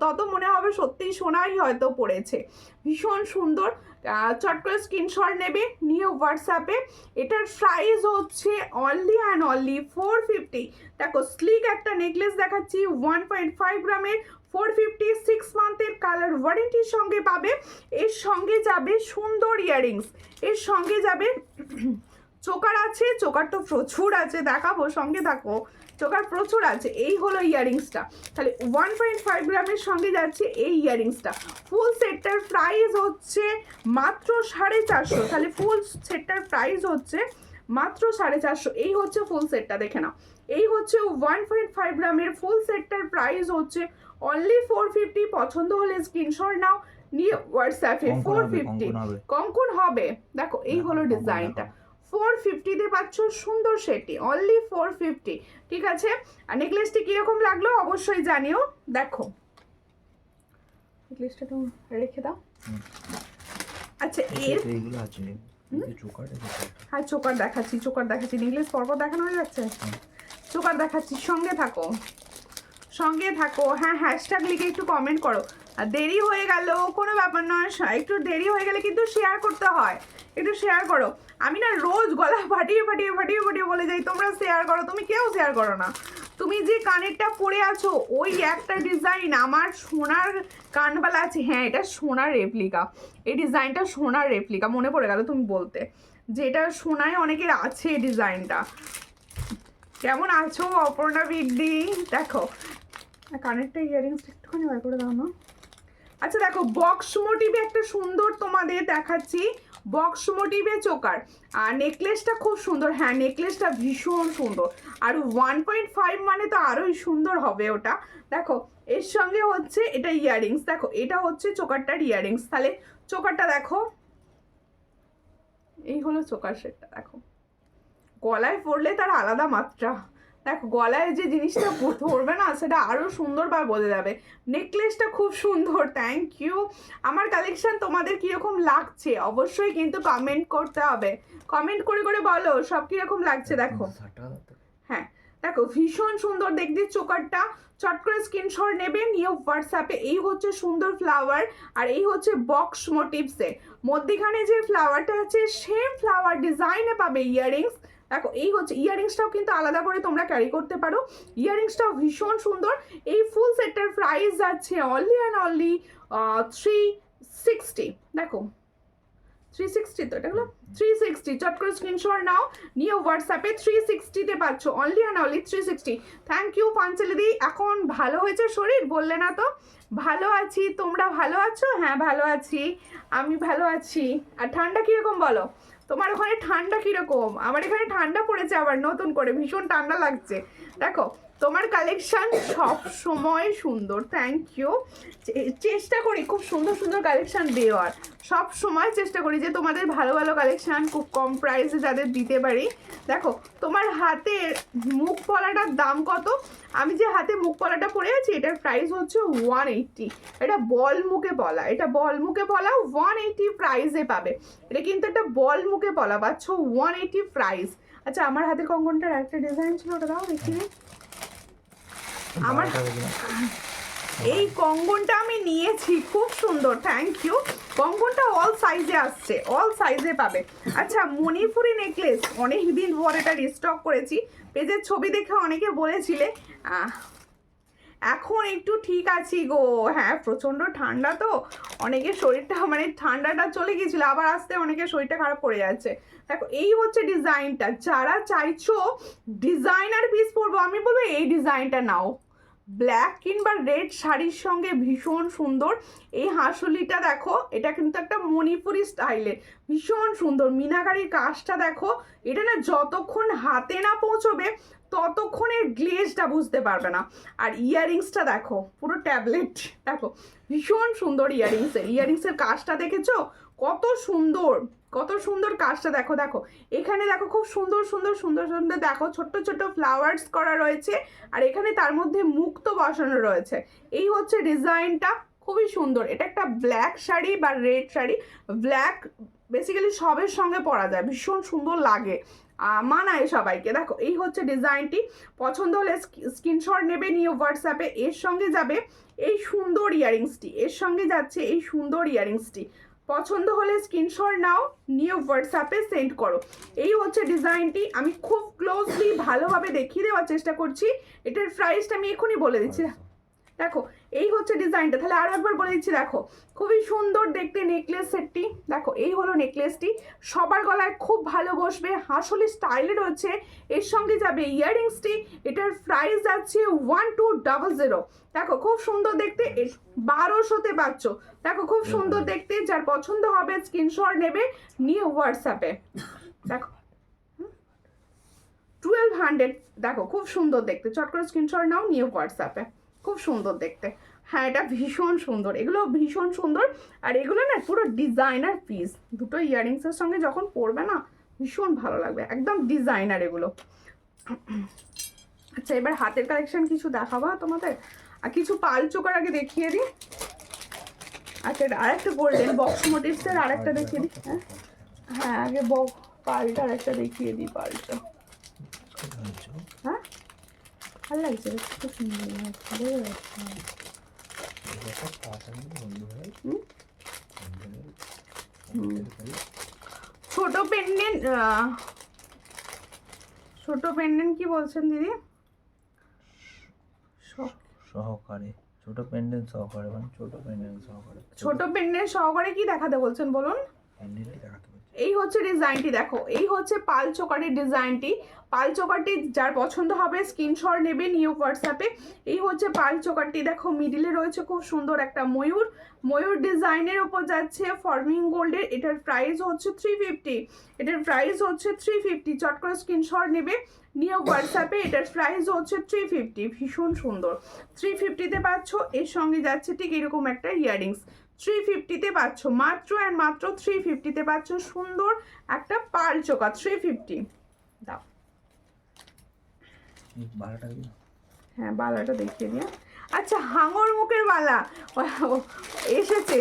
তত মনে হবে সত্যিই সোনাই হয়তো পড়েছে, ভীষণ সুন্দর। চট করে স্ক্রিনশট নেবে, নিয়ে হোয়াটসঅ্যাপে। এটার প্রাইস হচ্ছে অনলি অ্যান্ড অনলি 450। দেখো স্লিক একটা নেকলেস দেখাচ্ছি 1.5 গ্রামের, 450, 6 মান্থের কালার ওয়ারেন্টির সঙ্গে পাবে। এর সঙ্গে যাবে সুন্দর ইয়ারিংস, এর সঙ্গে যাবে চোকার আছে, চোকার তো প্রচুর আছে, দেখাবো, সঙ্গে থাকো, চোকার প্রচুর আছে। এই হলো ইয়ারিংসটা, তাহলে 1.5 গ্রামের সঙ্গে যাচ্ছে এই ইয়ারিংসটা। ফুল সেটটার প্রাইস হচ্ছে মাত্র 450, তাহলে ফুল সেটটার প্রাইস হচ্ছে মাত্র 450। এই হচ্ছে ফুল সেটটা, দেখে নাও। এই হচ্ছে 1.5 গ্রামের ফুল সেটটার প্রাইস হচ্ছে অনলি 450। পছন্দ হলে স্ক্রিনশট নাও, নিয়ে হোয়াটসঅ্যাপে। 450 কঙ্কন হবে, দেখো এই হলো ডিজাইনটা। 450-তে পাচ্ছ সুন্দর সেটটি, অনলি 450, ঠিক আছে? আর নেকলেসটি কিরকম লাগলো অবশ্যই জানিও। দেখো নেকলেসটা তো রেখে দাও। আচ্ছা এইগুলো আছে, হ্যাঁ চোকার দেখাচ্ছি, নেকলেস পরপর দেখানো হয়ে যাচ্ছে। চোকার দেখাচ্ছি, সঙ্গে থাকো সঙ্গে থাকো। হ্যাঁ, হ্যাশট্যাগ লিখে একটু কমেন্ট করো। আর দেরি হয়ে গেল কোনো ব্যাপার নয়, একটু দেরি হয়ে গেলে কিন্তু শেয়ার করতে হয়, একটু শেয়ার করো। আমি না রোজ গলা ফাটিয়ে ফাটিয়ে ফাটিয়ে ফাটিয়ে বলে যাই তোমরা শেয়ার করো, তুমি কেউ শেয়ার করো না। তুমি যে কানেরটা পরে আছো ওই একটা ডিজাইন আমার সোনার কানবালা আছে, হ্যাঁ এটা সোনার রেপ্লিকা, এই ডিজাইনটা সোনার রেপ্লিকা, মনে পড়ে গেল তুমি বলতে যে এটা সোনায় অনেকের আছে ডিজাইনটা। কেমন আছো অপর্ণা বিদ্যি? দেখো কানেরটা ইয়ারিংসটা একটুখানি বার করে দাও না। আচ্ছা দেখো বক্স মোটিভে একটা সুন্দর তোমাদের দেখাচ্ছি, বক্স মোটিভে চোকার। আর নেকলেসটা খুব সুন্দর, হ্যাঁ নেকলেসটা ভীষণ সুন্দর। আর 1.5 মানে তো আরোই সুন্দর হবে ওটা। দেখো এর সঙ্গে হচ্ছে এটা ইয়ারিংস, দেখো এটা হচ্ছে চোকারটার ইয়ারিংস। তাহলে চোকারটা দেখো, এই হলো চোকার সেটটা। দেখো গলায় পরলে তার আলাদা মাত্রা, দেখো গলায় যে জিনিসটা পরবে না সেটা আরও সুন্দরভাবে বোঝা যাবে। নেকলেসটা খুব সুন্দর, থ্যাংক ইউ। আমার কালেকশন তোমাদের কীরকম লাগছে অবশ্যই কিন্তু কমেন্ট করতে হবে, কমেন্ট করে করে বলো সব কীরকম লাগছে। দেখো হ্যাঁ দেখো ভীষণ সুন্দর দেখতে চোকারটা, চট করে স্ক্রিনশট নেবে নিয়ে হোয়াটসঅ্যাপে। এই হচ্ছে সুন্দর ফ্লাওয়ার আর এই হচ্ছে বক্স মোটিভসে, মধ্যেখানে যে ফ্লাওয়ারটা আছে সেম ফ্লাওয়ার ডিজাইনে পাবে ইয়াররিংস। দেখো এই হচ্ছে ইয়াররিংসটাও কিন্তু আলাদা করে তোমরা ক্যারি করতে পারো, ইয়াররিংসটাও ভীষণ সুন্দর। এই ফুল সেটটার প্রাইস যাচ্ছে অনলি অ্যান্ড অনলি 360। দেখো 360 তো এটা হলো 360, চট করে স্ক্রিনশট নাও নিয়ে হোয়াটসঅ্যাপে 360-তে পাচ্ছ, only and only 360। Thank you Panchali di. এখন ভালো হয়েছে শরীর বললে না তো? ভালো আছি, তোমরা ভালো আছো? হ্যাঁ ভালো আছি, আমি ভালো আছি। আর ঠান্ডা কীরকম বলো? তোমার ওখানে ঠান্ডা কীরকম? আমার এখানে ঠান্ডা পড়েছে আবার নতুন করে, ভীষণ ঠান্ডা লাগছে। দেখো তোমার কালেকশান সব সময় সুন্দর, থ্যাংক ইউ। চেষ্টা করি খুব সুন্দর সুন্দর কালেকশান দেওয়ার, সব সময় চেষ্টা করি যে তোমাদের ভালো ভালো কালেকশান খুব কম প্রাইসে যাদের দিতে পারি। দেখো তোমার হাতের মুখ পলাটার দাম কত? আমি যে হাতে মুখ পলাটা পরে আছি এটার প্রাইস হচ্ছে 180। এটা বল মুখে পলা, এটা বল মুখে পলা 180 প্রাইসে পাবে। এটা কিন্তু একটা বল মুখে পলা পাচ্ছ 180 প্রাইস। আচ্ছা আমার হাতের কঙ্কনটার একটা ডিজাইন ছিল, ওটা দাও দেখি। আমার এই কঙ্কনটা আমি নিয়েছি, খুব সুন্দর, থ্যাংক ইউ। কঙ্কনটা অল সাইজে আসছে, অল সাইজে পাবে। আচ্ছা মণিপুরি নেকলেস অনেক দিন পর এটা রিস্টক করেছি, পেজের ছবি দেখে অনেকে বলেছিলে। এখন একটু ঠিক আছি গো, হ্যাঁ প্রচণ্ড ঠান্ডা তো অনেকের শরীরটা মানে ঠান্ডাটা চলে গিয়েছিলো, আবার আসতে অনেকের শরীরটা খারাপ পড়ে যাচ্ছে। দেখো এই হচ্ছে ডিজাইনটা, যারা চাইছো ডিজাইনার পিস পরবো আমি বলবো এই ডিজাইনটা নাও। ব্ল্যাক কিংবা রেড শাড়ির সঙ্গে ভীষণ সুন্দর। এই হাঁসুলিটা দেখো, এটা কিন্তু একটা মণিপুরি স্টাইলের, ভীষণ সুন্দর। মিনাকারির কাজটা দেখো, এটা না যতক্ষণ হাতে না পৌঁছবে ততক্ষণের গ্লেজটা বুঝতে পারবে না। আর ইয়াররিংসটা দেখো পুরো ট্যাবলেট, দেখো ভীষণ সুন্দর ইয়াররিংসের কাজটা দেখেছো কত সুন্দর, কত সুন্দর কাজটা দেখো। দেখো এখানে দেখো খুব সুন্দর সুন্দর সুন্দর সুন্দর দেখো ছোট্ট ছোট্ট ফ্লাওয়ার্স করা রয়েছে, আর এখানে তার মধ্যে মুক্তো বসানো রয়েছে। এই হচ্ছে ডিজাইনটা, খুবই সুন্দর। এটা একটা ব্ল্যাক শাড়ি বা রেড শাড়ি, ব্ল্যাক বেসিক্যালি সবের সঙ্গে পরা যায়, ভীষণ সুন্দর লাগে, মানায় সবাইকে। দেখো এই হচ্ছে ডিজাইনটি, পছন্দ হলে স্ক্রিনশট নেবে নিয়ে হোয়াটসঅ্যাপে। এর সঙ্গে যাবে এই সুন্দর ইয়াররিংসটি, এর সঙ্গে যাচ্ছে এই সুন্দর ইয়াররিংসটি। পছন্দ হলে স্ক্রিনশট নাও নিয়ে হোয়াটসঅ্যাপে সেন্ড করো। এই হচ্ছে ডিজাইনটি, আমি খুব ক্লোজলি ভালোভাবে দেখিয়ে দেওয়ার চেষ্টা করছি। এটার প্রাইসটা আমি এখনই বলে দিচ্ছি। দেখো এই হচ্ছে ডিজাইনটা, তাহলে আরো একবার বলে দিচ্ছি। দেখো খুবই সুন্দর দেখতে নেকলেস সেটটি, দেখো এই হলো নেকলেসটি, সবার গলায় খুব ভালো বসবে, হাঁসলি স্টাইলে রয়েছে। এর সঙ্গে যাবে ইয়াররিংসটি, এটার প্রাইস যাচ্ছে 1200। দেখো খুব সুন্দর দেখতে, 1200-তে পাচ্ছ। দেখো খুব সুন্দর দেখতে, যার পছন্দ হবে স্ক্রিনশট নেবে নিয়ে হোয়াটসঅ্যাপে। দেখো 1200, দেখো খুব সুন্দর দেখতে, চট করে স্ক্রিনশট নাও নিয়ে হোয়াটসঅ্যাপে, খুব সুন্দর দেখতে। হ্যাঁ এটা ভীষণ সুন্দর, এগুলো ভীষণ সুন্দর। আর এগুলো না পুরো ডিজাইনার পিস, দুটো ইয়াররিংসের সঙ্গে যখন পরবে না ভীষণ ভালো লাগবে, একদম ডিজাইনার এগুলো। আচ্ছা এবার হাতের কালেকশন কিছু দেখাবো তোমাদের, আর কিছু পাল চোকার আগে দেখিয়ে দিই। আচ্ছা এটা আরেকটা গোল্ডেন বক্স মোটিভসের আরেকটা দেখিয়ে দিই। হ্যাঁ আগে পালটা আরেকটা দেখিয়ে দিই, পালটা। হ্যাঁ ভালো লাগছে, খুব সুন্দর লাগছে, ভালো লাগছে। এটা তাড়াতাড়ি বন্ধু হয়। হুম? হুম। ছোট পেন্ডেন্ট, ছোট পেন্ডেন্ট কি বলছেন দিদি? সহকারে ছোট পেন্ডেন্ট সহকারে, মানে ছোট পেন্ডেন্ট সহকারে। ছোট পেন্ডেন্ট সহকারে কি দেখাতে বলছেন বলুন? পেন্ডেন্টই দেখাতে বলছি। এই হচ্ছে ডিজাইনটি, দেখো এই হচ্ছে পাল চোকারের ডিজাইনটি। পাল চোকারটি যার পছন্দ হবে স্ক্রিনশট নেবে নিউ হোয়াটসঅ্যাপে। এই হচ্ছে পাল চোকারটি, দেখো মিডিলে রয়েছে খুব সুন্দর একটা ময়ূর, ময়ূর ডিজাইনের উপর যাচ্ছে ফর্মিং গোল্ডের। এটার প্রাইস হচ্ছে 350, এটার প্রাইস হচ্ছে 350। চট করে স্ক্রিনশট নেবে নিউ হোয়াটসঅ্যাপে। এটার প্রাইস হচ্ছে 350, ভীষণ সুন্দর। 350-তে পাচ্ছ, এর সঙ্গে যাচ্ছে ঠিক এরকম একটা ইয়াররিংস। 350-তে পাচ্ছ, মাত্র অ্যান্ড মাত্র 350-তে পাচ্ছ সুন্দর একটা পাল চোকা। 350 দাও। এই বালাটা দিন। হ্যাঁ বালাটা দেখিয়ে দিও। আচ্ছা হাঙর মুখের বালা এসেছে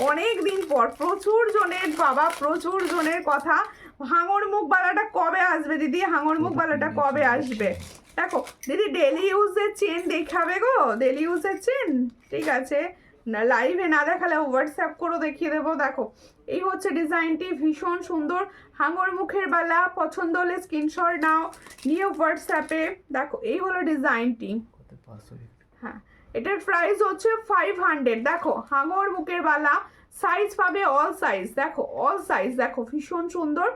অনেক দিন পর, প্রচুর জনের বাবা, প্রচুর জনের কথা। হাঙর মুখ বালাটা কবে আসবে দিদি? হাঙর মুখ বালাটা কবে আসবে? দেখো দিদি ডেলি ইউজের চেন দেখাবে গো, ডেলি ইউজের চেন, ঠিক আছে না লাইভে না দেখালে হোয়াটসঅ্যাপ করে দেখিয়ে দেবো। দেখো এই হচ্ছে ডিজাইনটি, ভীষণ সুন্দর হাঙর মুখের বালা। পছন্দ হলে স্ক্রিনশট নাও নিয়ে হোয়াটসঅ্যাপে। দেখো এই হলো ডিজাইনটি। কত 500? হ্যাঁ এটার প্রাইস হচ্ছে 500। দেখো হাঙর মুখের বালা, সাইজ পাবে অল সাইজ, দেখো অল সাইজ, দেখো ভীষণ সুন্দর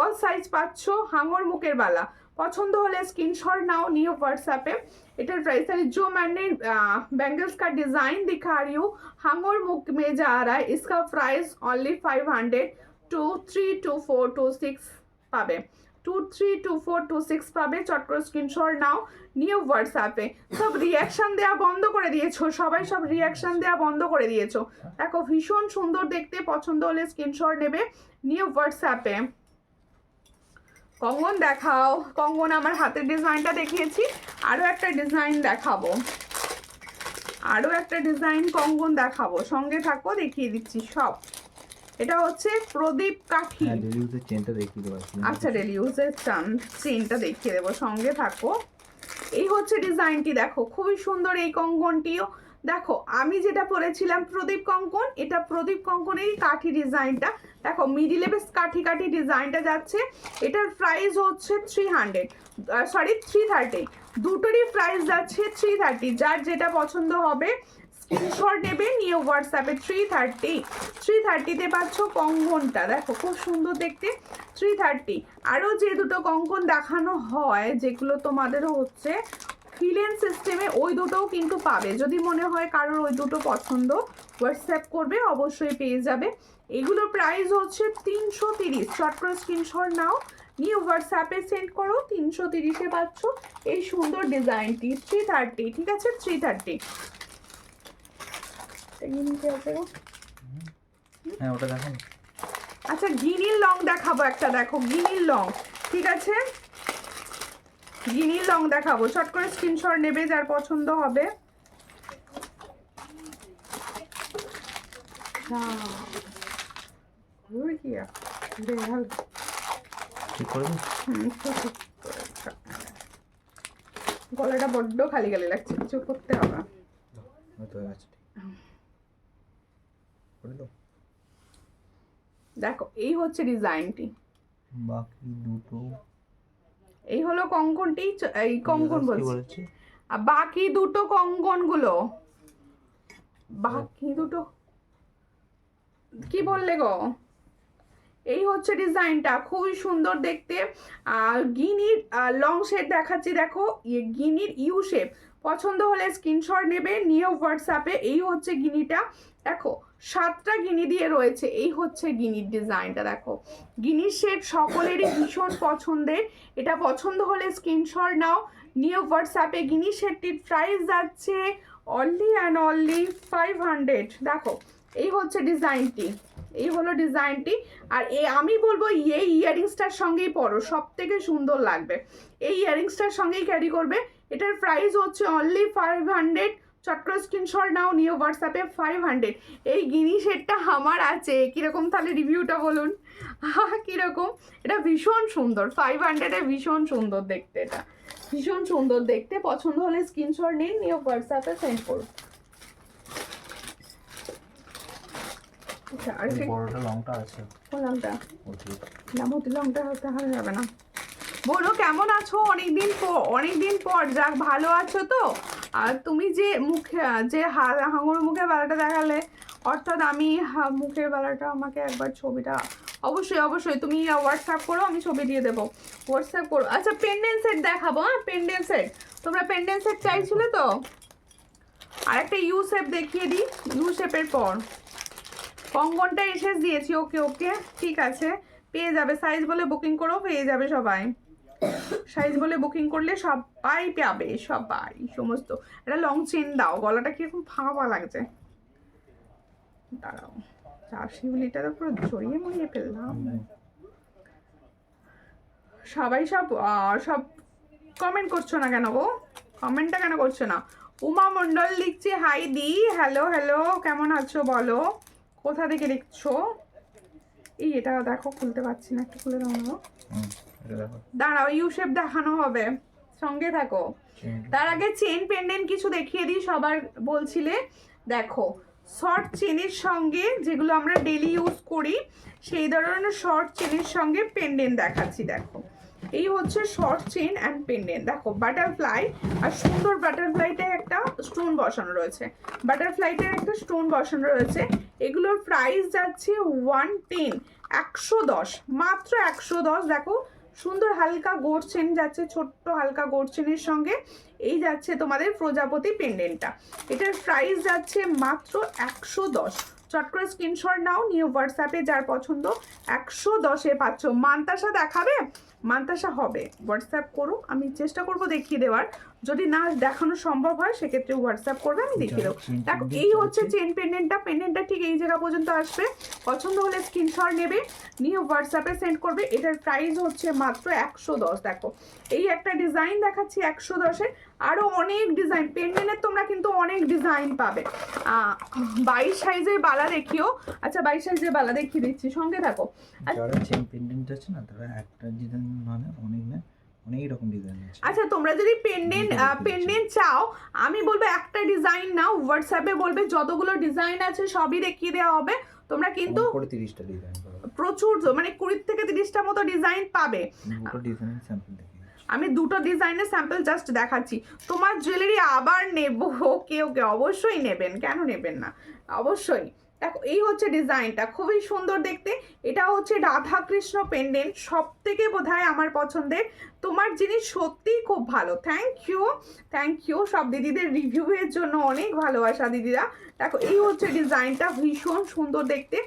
অল সাইজ পাচ্ছ হাঙর মুখের বালা। पसंद होले स्क्रीनशॉट नाओ नियो व्हाट्सएप इटर प्राइस है जो मैंने बैंगल्स का डिजाइन दिखा रही हूँ हांगोर मुख में जा रहा है इसका प्राइस ओनली 500 232426 पाबे 232426 পাবে চট করে স্ক্রিনশট নাও নিউ হোয়াটসঅ্যাপে সব রিঅ্যাকশন দেয়া বন্ধ করে দিয়েছো সবাই সব রিঅ্যাকশন দেয়া বন্ধ করে দিয়েছো দেখো ভীষণ সুন্দর দেখতে পছন্দ হলে স্ক্রিনশট নেবে নিউ হোয়াটসঅ্যাপে কঙ্গন দেখাও কঙ্গন আমার হাতের ডিজাইনটা দেখিয়েছি আরো একটা ডিজাইন দেখাবো আরো একটা ডিজাইন কঙ্গন দেখাবো সঙ্গে থাকো দেখিয়ে দিচ্ছি সব এটা হচ্ছে প্রদীপ কাঠি হ্যাঁ ডেলি ইউজের চেনটা দেখিয়ে দেবো আচ্ছা ডেলি ইউজের চেনটা দেখিয়ে দেবো সঙ্গে থাকো এই হচ্ছে ডিজাইনটি দেখো খুবই সুন্দর এই কঙ্কনটিও দেখো আমি যেটা পরেছিলাম প্রদীপ কঙ্কন এটা প্রদীপ কঙ্কনেরই কাঠি ডিজাইনটা দেখো মিডিলে বেশ কাঠি কাঠি ডিজাইনটা যাচ্ছে এটার প্রাইস হচ্ছে 330 দুটোরই প্রাইস যাচ্ছে 330 যার যেটা পছন্দ হবে স্ক্রিনশট নেবে নিয়ে হোয়াটসঅ্যাপে 330 তে পাচ্ছ কঙ্কনটা দেখো খুব সুন্দর দেখতে 330 আরও যে দুটো কঙ্কন দেখানো হয় যেগুলো তোমাদেরও হচ্ছে ফিলেন সিস্টেমে ওই দুটোও কিন্তু পাবে যদি মনে হয় কারোর ওই দুটো পছন্দ হোয়াটসঅ্যাপ করবে অবশ্যই পেয়ে যাবে এগুলোর প্রাইস হচ্ছে 330 চট করে স্ক্রিনশট নাও নিয়ে হোয়াটসঅ্যাপে সেন্ড করো 330-এ পাচ্ছ এই সুন্দর ডিজাইনটি 330 ঠিক আছে 330 হ্যাঁ ওটা দেখো আচ্ছা গিনির লং দেখাবো একটা দেখো গিনির লং ঠিক আছে গিনির লং দেখাবো শর্ট করে স্ক্রিনশট নেবে যার পছন্দ হবে গলাটা বড্ড খালি খালি লাগছে কিছু করতে হবে দেখো এই হচ্ছে ডিজাইনটি বাকি দুটো এই হলো কঙ্কনটি এই কঙ্কন বলছি আর বাকি দুটো কঙ্কনগুলো বাকি দুটো কি বললে গো এই হচ্ছে ডিজাইনটা খুবই সুন্দর দেখতে আর গিনির লং শেপ দেখাচ্ছি দেখো গিনির ইউ শেপ পছন্দ হলে স্ক্রিনশট নেবে নিয়ে হোয়াটসঅ্যাপে এই হচ্ছে গিনিটা দেখো 7টা গিনি দিয়ে রয়েছে এই হচ্ছে গিনির ডিজাইনটা দেখো গিনির শেপ সকলেরই ভীষণ পছন্দের এটা পছন্দ হলে স্ক্রিনশট নাও নিয়ে হোয়াটসঅ্যাপে গিনি শেপটির প্রাইস যাচ্ছে অনলি অ্যান্ড অনলি 500 দেখো এই হচ্ছে ডিজাইনটি এই হলো ডিজাইনটি আর আমি বলবো এই ইয়াররিংসটার সঙ্গেই পরো সব থেকে সুন্দর লাগবে এই ইয়াররিংসটার সঙ্গেই ক্যারি করবে এটার প্রাইস হচ্ছে অনলি 500 চট করে স্ক্রিনশট নাও নিয়ে হোয়াটসঅ্যাপে 500 এই গিনি সেটটা আমার আছে কীরকম তাহলে রিভিউটা বলুন কীরকম এটা ভীষণ সুন্দর 500-এ ভীষণ সুন্দর দেখতে এটা ভীষণ সুন্দর দেখতে, পছন্দ হলে স্ক্রিনশট নিন, নিয়ে হোয়াটসঅ্যাপে সেন্ড করুন। আচ্ছা আর এই বড়টা লংটা আছে কোন লংটা? ওটি না মতি লংটা হতে হারা যাবে না। বলো কেমন আছো? অনেকদিন পর, যাক ভালো আছো তো? আর তুমি যে মুখে যে হাঙর মুখে বালাটা দেখালে, অর্থাৎ আমি মুখের বালাটা, আমাকে একবার ছবিটা অবশ্যই তুমি হোয়াটসঅ্যাপ করো, আমি ছবি দিয়ে দেবো, হোয়াটসঅ্যাপ করো। আচ্ছা পেন্ডেন্ট সেট দেখাবো, হ্যাঁ পেন্ডেন্ট সেট, তোমরা পেন্ডেন্ট সেট চাইছিলে তো? আর একটা ইউ শেপ দেখিয়ে দিই, ইউ শেপের পর কঙ্গনটা এসে দিয়েছি। ওকে ঠিক আছে, পেয়ে যাবে, সাইজ বলে বুকিং করো, পেয়ে যাবে সবাই, সাইজ বলে বুকিং করলে সবাই পাবে, সবাই সমস্ত। এটা লং চেন দাও, গলাটা কিরকম ফাঁকা লাগছে, দাঁড়াও, চার শিউলিটা তো পুরো জড়িয়ে মরিয়ে ফেললাম। সবাই সব কমেন্ট করছো না কেন গো? কমেন্টটা কেন করছো না? উমা মণ্ডল লিখছে হাই দি, হ্যালো কেমন আছো বলো, কোথা থেকে লিখছো? এই এটা দেখো, খুলতে পারছি না, একটু খুলে দাও না। দাঁড়াও, ইউ শেপ দেখানো হবে, সঙ্গে থাকো। তার আগে চেন পেন্ডেন্ট কিছু দেখিয়ে দিই, সবার বলছিলে। দেখো শর্ট চেনের সঙ্গে, যেগুলো আমরা ডেলি ইউজ করি, সেই ধরনের শর্ট চেনের সঙ্গে পেন্ডেন্ট দেখাচ্ছি। দেখো এই হচ্ছে শর্ট চেন অ্যান্ড পেন্ডেন্ট। দেখো বাটারফ্লাই, আর সুন্দর বাটারফ্লাইটায় একটা স্টোন বসানো রয়েছে, বাটারফ্লাইটার একটা স্টোন বসানো রয়েছে। এগুলোর প্রাইস যাচ্ছে 110, 110, মাত্র 110। দেখো সুন্দর হালকা গোট চেন যাচ্ছে, ছোট্ট হালকা গোট চেনের সঙ্গে এই যাচ্ছে তোমাদের প্রজাপতি পেন্ডেন্টটা। এটার প্রাইস যাচ্ছে মাত্র 110। চট করে স্ক্রিনশট নাও, নিয়ে হোয়াটসঅ্যাপে যার পছন্দ 110-এ পাচ্ছ। মান্তাসা দেখাবে? মান্তাসা হবে, হোয়াটসঅ্যাপ করো, আমি চেষ্টা করব দেখিয়ে দেওয়ার, যদি না দেখানো সম্ভব হয় সেক্ষেত্রে হোয়াটসঅ্যাপ করবে, আমি দেখিয়ে দেবো। দেখো এই হচ্ছে চেন পেন্ডেন্টটা ঠিক এই জায়গা পর্যন্ত আসবে। পছন্দ হলে স্ক্রিনশট নেবে, নিয়ে হোয়াটসঅ্যাপে সেন্ড করবে। এটার প্রাইস হচ্ছে মাত্র 110। দেখো এই একটা ডিজাইন দেখাচ্ছি 110-এ, আরও অনেক ডিজাইন পেন্ডেন্টের তোমরা কিন্তু অনেক ডিজাইন পাবে। 22 সাইজের বালা দেখিও। আচ্ছা 22 সাইজের বালা দেখিয়ে দিচ্ছি, সঙ্গে থাকো। যারা চেন পেন্ডেন্ট আছে না, তারা একটা ডিজাইন মানে অনেক রকম ডিজাইন আছে। আচ্ছা তোমরা যদি পেন্ডেন্ট চাও, আমি বলবো একটা ডিজাইন নাও, হোয়াটসঅ্যাপে বলবে যতগুলো ডিজাইন আছে সবই দেখিয়ে দেওয়া হবে। তোমরা কিন্তু 30টা ডিজাইন পাবে, প্রচুর, মানে 20 থেকে 30টা মতো ডিজাইন পাবে। দুটো ডিজাইনের স্যাম্পল দেখিয়ে দিচ্ছি। আমি দুটো ডিজাইনের স্যাম্পল জাস্ট দেখাচ্ছি। তোমার জুয়েলারি আবার নেব, ওকে অবশ্যই নেবেন, কেন নেবেন না, অবশ্যই। দেখো এই হচ্ছে ডিজাইনটা, খুবই সুন্দর দেখতে। এটা হচ্ছে রাধা কৃষ্ণ পেন্ডেন্ট, সব থেকে বোধহয় আমার পছন্দের। তোমার জিনিস সত্যিই খুব ভালো, থ্যাংক ইউ সব দিদিদের রিভিউয়ের জন্য, অনেক ভালোবাসা দিদিরা। দেখো এই হচ্ছে ডিজাইনটা, ভীষণ সুন্দর দেখতে।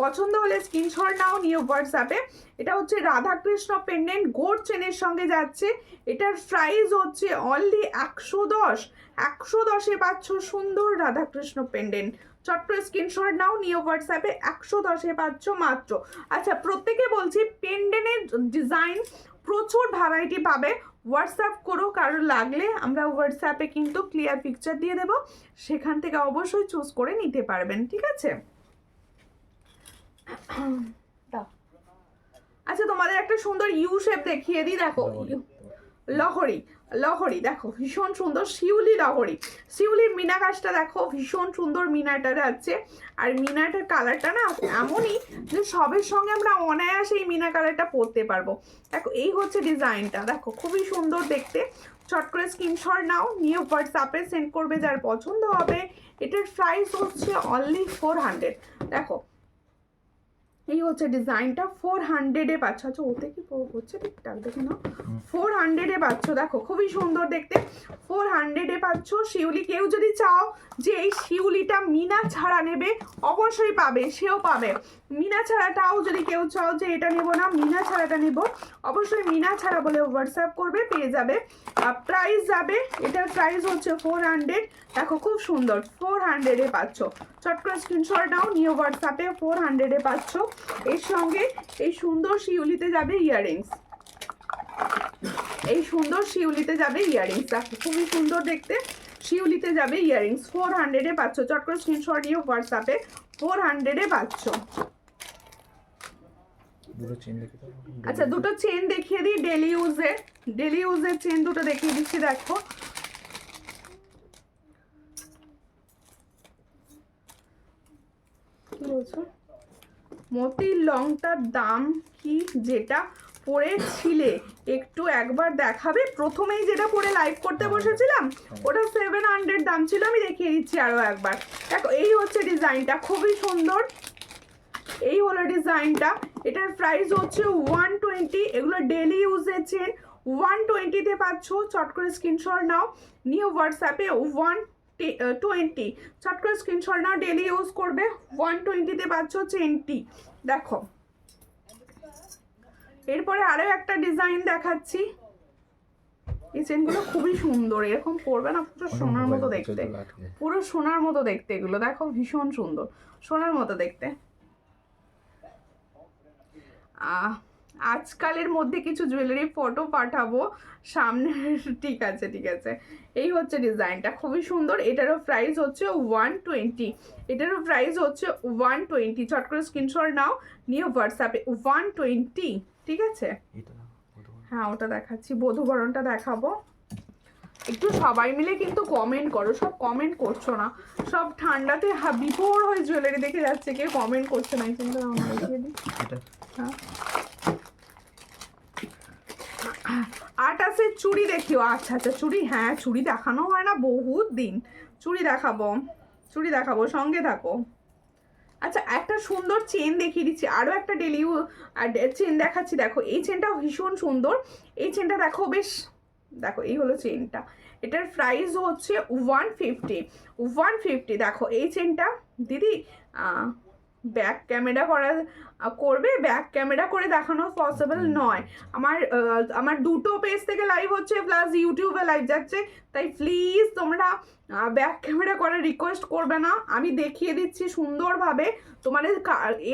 পছন্দ হলে স্ক্রিনশট নাও, নিয়ে হোয়াটসঅ্যাপে। এটা হচ্ছে রাধাকৃষ্ণ পেন্ডেন্ট, গোল্ড চেনের সঙ্গে যাচ্ছে। এটার প্রাইস হচ্ছে অনলি 110-এ পাচ্ছ সুন্দর রাধাকৃষ্ণ পেন্ডেন্ট। চট্ট স্ক্রিনশট নাও, নিয়ে হোয়াটসঅ্যাপে 110-এ পাচ্ছ মাত্র। আচ্ছা প্রত্যেকে বলছি, পেন্ডেন্টের ডিজাইন প্রচুর ভ্যারাইটি পাবে, হোয়াটসঅ্যাপ করো, কারোর লাগলে আমরা হোয়াটসঅ্যাপে কিন্তু ক্লিয়ার পিকচার দিয়ে দেবো, সেখান থেকে অবশ্যই চুজ করে নিতে পারবেন, ঠিক আছে? আচ্ছা তোমাদের একটা সুন্দর ইউ শেপ দেখিয়ে দিই। দেখো লহরি দেখো ভীষণ সুন্দর, শিউলির মিনা কাজটা দেখো, ভীষণ সুন্দর মিনাটা যাচ্ছে। আর মিনাটার কালারটা না এমনই যে সবের সঙ্গে আমরা অনায়াসে এই মিনা কালারটা পরতে পারবো। দেখো এই হচ্ছে ডিজাইনটা, দেখো খুবই সুন্দর দেখতে। চট করে স্ক্রিনশট নাও, নিয়ে হোয়াটসঅ্যাপে সেন্ড করবে যার পছন্দ হবে। এটার প্রাইস হচ্ছে অনলি 400। দেখো এই হচ্ছে ডিজাইনটা, 400-এ পাচ্ছ। আচ্ছা ওতে কি হচ্ছে ঠিকঠাক দেখে না, 400-এ পাচ্ছ। দেখো খুবই সুন্দর দেখতে, 400-এ পাচ্ছ শিউলি। কেউ যদি চাও যে এই শিউলিটা মিনা ছাড়া নেবে, অবশ্যই পাবে, সেও পাবে। মিনা ছাড়াটাও যদি কেউ চাও যে এটা নেবো না, মিনা ছাড়াটা নেব, অবশ্যই মিনা ছাড়া বলে হোয়াটসঅ্যাপ করবে, পেয়ে যাবে। প্রাইস যাবে, এটার প্রাইস হচ্ছে 400। দেখো খুব সুন্দর, 400-এ পাচ্ছ। চট করে স্ক্রিনশট নাও, নিয়ে হোয়াটসঅ্যাপে 400-এ পাচ্ছ। এর সঙ্গে এই সুন্দর শিউলিতে যাবে ইয়াররিংস, দেখো খুবই সুন্দর দেখতে, শিউলিতে যাবে ইয়াররিংস, 400-এ পাচ্ছ। চট করে স্ক্রিনশট নিয়ে হোয়াটসঅ্যাপে 400-এ পাচ্ছ। দুটো চেন দেখে দাও। আচ্ছা দুটো চেন দেখিয়ে দিই, ডেলি ইউজের চেন দুটো দেখিয়ে দিচ্ছি। দেখো কি বলছো, মতির লংটার দাম কি যেটা পরেছিলে একটু একবার দেখাবে? প্রথমেই যেটা পরে লাইভ করতে বসেছিলাম ওটা 700 দাম ছিল, আমি দেখিয়ে দিচ্ছি আরো একবার। দেখো এই হচ্ছে ডিজাইনটা, খুবই সুন্দর। এই হলো ডিজাইনটা, এটার প্রাইস হচ্ছে 120। এগুলো ডেলি ইউজের চেন, 120-তে পাচ্ছ। চট করে স্ক্রিনশট নাও, নিউ হোয়াটসঅ্যাপে 120 চট করে স্ক্রিনশট নাও, ডেলি ইউজ করবে। 120-তে পাচ্ছ চেনটি। দেখো এরপরে আরো একটা ডিজাইন দেখাচ্ছি। এই চেনগুলো খুবই সুন্দর, এরকম পরবে না পুরো সোনার মতো দেখতে, পুরো সোনার মতো দেখতে। এগুলো দেখো ভীষণ সুন্দর, সোনার মতো দেখতে। আজকালের মধ্যে কিছু জুয়েলারি ফটো পাঠাবো সামনে। ঠিক আছে ঠিক আছে। এই হচ্ছে ডিজাইনটা, খুবই সুন্দর। এটারও প্রাইস হচ্ছে 120, এটারও প্রাইস হচ্ছে 120। চট করে স্ক্রিনশট নাও, নিয়ে হোয়াটসঅ্যাপে 120। ঠিক আছে, হ্যাঁ ওটা দেখাচ্ছি, বধূবরণটা দেখাবো। একটু সবাই মিলে কিন্তু কমেন্ট করো, সব কমেন্ট করছো না, সব ঠান্ডাতে বিভোর হয়ে জুয়েলারি দেখে যাচ্ছে, কেউ কমেন্ট করছে না। এই চিন্তা আমরা দেখিয়ে দিই। হ্যাঁ 28-এর চুড়ি দেখিও। আচ্ছা আচ্ছা চুড়ি, হ্যাঁ চুড়ি দেখানো হয় না বহুত দিন। চুড়ি দেখাবো, চুড়ি দেখাবো, সঙ্গে থাকো। আচ্ছা একটা সুন্দর চেন দেখিয়ে দিচ্ছি, আরও একটা ডেলি চেন দেখাচ্ছি। দেখো এই চেনটা ভীষণ সুন্দর, এই চেনটা দেখো বেশ। দেখো এই হলো চেনটা, এটার প্রাইস হচ্ছে 150। দেখো এই চেনটা দিদি ব্যাক ক্যামেরা করবে, ব্যাক ক্যামেরা করে দেখানো পসিবল নয়। আমার দুটো পেজ থেকে লাইভ হচ্ছে প্লাস ইউটিউবে লাইভ যাচ্ছে, তাই প্লিজ তোমরা ব্যাক ক্যামেরা করার রিকোয়েস্ট করবে না। আমি দেখিয়ে দিচ্ছি সুন্দরভাবে। তোমাদের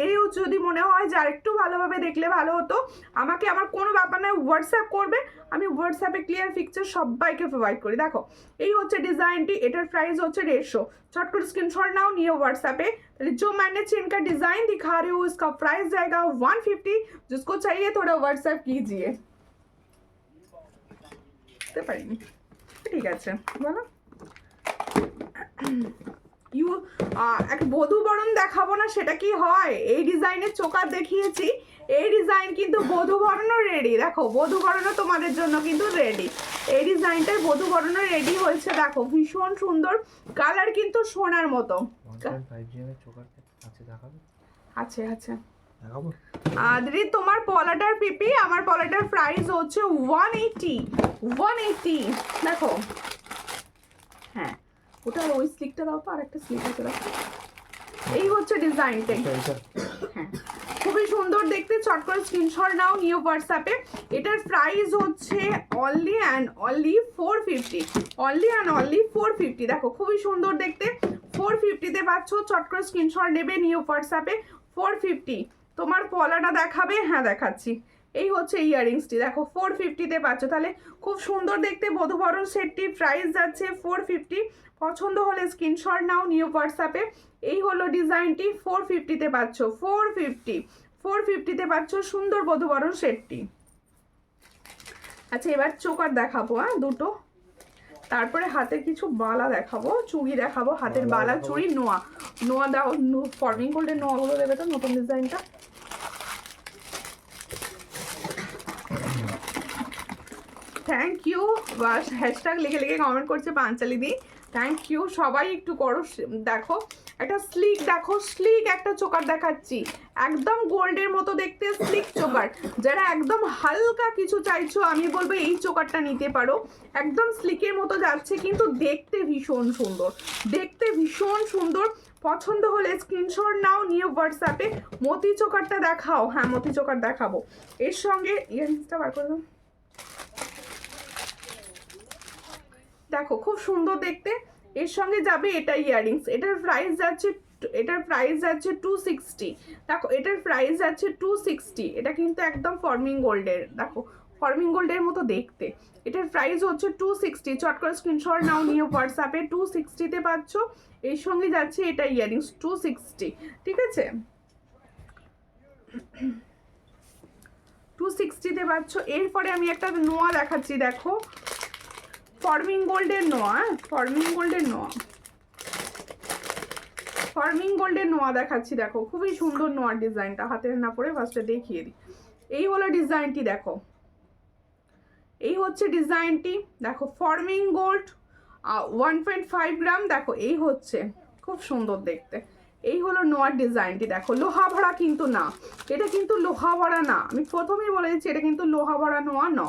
এও যদি মনে হয় যে আরেকটু ভালোভাবে দেখলে ভালো হতো, আমাকে আমার কোনো ব্যাপার নয়, হোয়াটসঅ্যাপ করবে, আমি হোয়াটসঅ্যাপে ক্লিয়ার পিকচার সবাইকে প্রোভাইড করি। দেখো এই হচ্ছে ডিজাইনটি, এটার প্রাইস হচ্ছে 150। चट कर स्क्रीनशॉट नाउ, नियो व्हाट्सएप पे। जो मैंने चेन का डिजाइन दिखा रही हूँ इसका प्राइस जाएगा 150। जिसको चाहिए थोड़ा व्हाट्सएप कीजिए। ঠিক আছে বলো। এক বধূবরণ দেখাবো না সেটা কি হয়? এই ডিজাইনের চোকার দেখিয়েছি, এই ডিজাইন কিন্তু বধূবরণও রেডি। দেখো বধূবরণও তোমাদের জন্য কিন্তু রেডি, এই ডিজাইনটার বধূবরণও রেডি হয়েছে। দেখো ভীষণ সুন্দর, কালার কিন্তু সোনার মতো। আছে আছে দিদি তোমার পলাটার পিপি, আমার পলাটার প্রাইস হচ্ছে 180। দেখো হ্যাঁ ওটা ওই স্লিকটা দাও তো, আর একটা স্লিক আছে দেখো। এই হচ্ছে ডিজাইনটা, হ্যাঁ খুবই সুন্দর দেখতে। চট করে স্ক্রিনশট নাও, নিউ হোয়াটসঅ্যাপে। এটার প্রাইস হচ্ছে only and only 450, only and only 450। দেখো খুবই সুন্দর দেখতে, 450-তে পাচ্ছ। চট করে স্ক্রিনশট নেবে, নিউ হোয়াটসঅ্যাপে 450। তোমার পলাটা দেখাবে? হ্যাঁ দেখাচ্ছি। এই হচ্ছে ইয়াররিংসটি, দেখো 450-তে পাচ্ছ। তাহলে খুব সুন্দর দেখতে বধূবরণ সেটটি, প্রাইস যাচ্ছে 450। পছন্দ হলে স্ক্রিনশট নাও, নিউ হোয়াটসঅ্যাপে। এই হলো ডিজাইনটি, 450-তে পাচ্ছ। 450-তে পাচ্ছ সুন্দর বধূবরণ সেটটি। আচ্ছা এবার চোকার দেখাবো, হ্যাঁ দুটো, তারপরে হাতের কিছু বালা দেখাবো, চুড়ি দেখাবো, হাতের বালা চুড়ি। নোয়া দাও, ফর্মিং গোল্ডের নোয়াগুলো দেবে তো, নতুন ডিজাইনটা। থ্যাংক ইউ, হ্যাশট্যাগ লিখে লিখে কমেন্ট করছে পাঞ্চালি দি, থ্যাংক ইউ। সবাই একটু করো। দেখো একটা স্লিক, দেখো স্লিক একটা চোকার দেখাচ্ছি, একদম গোল্ডের মতো দেখতে স্লিক চোকার। যারা একদম হালকা কিছু চাইছো আমি বলবো এই চোকারটা নিতে পারো, একদম স্লিকের মতো যাচ্ছে কিন্তু দেখতে ভীষণ সুন্দর, দেখতে ভীষণ সুন্দর। পছন্দ হলে স্ক্রিনশট নাও, নিয়ে হোয়াটসঅ্যাপে। মতি চোকারটা দেখাও, হ্যাঁ মতি চোকার দেখাবো। এর সঙ্গে ইয়াররিংসটা বার করে দাও। দেখো খুব সুন্দর দেখতে, এর সঙ্গে যাবে এটা ইয়াররিংস। এটার প্রাইস যাচ্ছে 260। দেখো এটার প্রাইস যাচ্ছে 260। এটা কিন্তু একদম ফর্মিং গোল্ডের, দেখো ফর্মিং গোল্ডের মতো দেখতে। এটার প্রাইস হচ্ছে 260। চট করে স্ক্রিনশট নাও, নিয়ে হোয়াটসঅ্যাপে। 260-তে পাচ্ছ। এর সঙ্গে যাচ্ছে এটা ইয়াররিংস 260। ঠিক আছে, 260-তে পাচ্ছ। এরপরে আমি একটা নোয়া দেখাচ্ছি, দেখো ফর্মিং গোল্ডের নোয়া, ফর্মিং গোল্ডের নোয়া, ফর্মিং গোল্ডের নোয়া দেখাচ্ছি। দেখো খুবই সুন্দর নোয়ার ডিজাইনটা, হাতে না পরে ফার্স্টে দেখিয়ে দিই। এই হলো ডিজাইনটি, দেখো এই হচ্ছে ডিজাইনটি, দেখো ফর্মিং গোল্ড 1.5 গ্রাম, দেখো এই হচ্ছে খুব সুন্দর দেখতে। এই হলো নোয়ার ডিজাইনটি, দেখো লোহা ভরা কিন্তু না, এটা কিন্তু লোহা ভরা না, আমি প্রথমেই বলে দিচ্ছি এটা কিন্তু লোহা ভরা নোয়া না।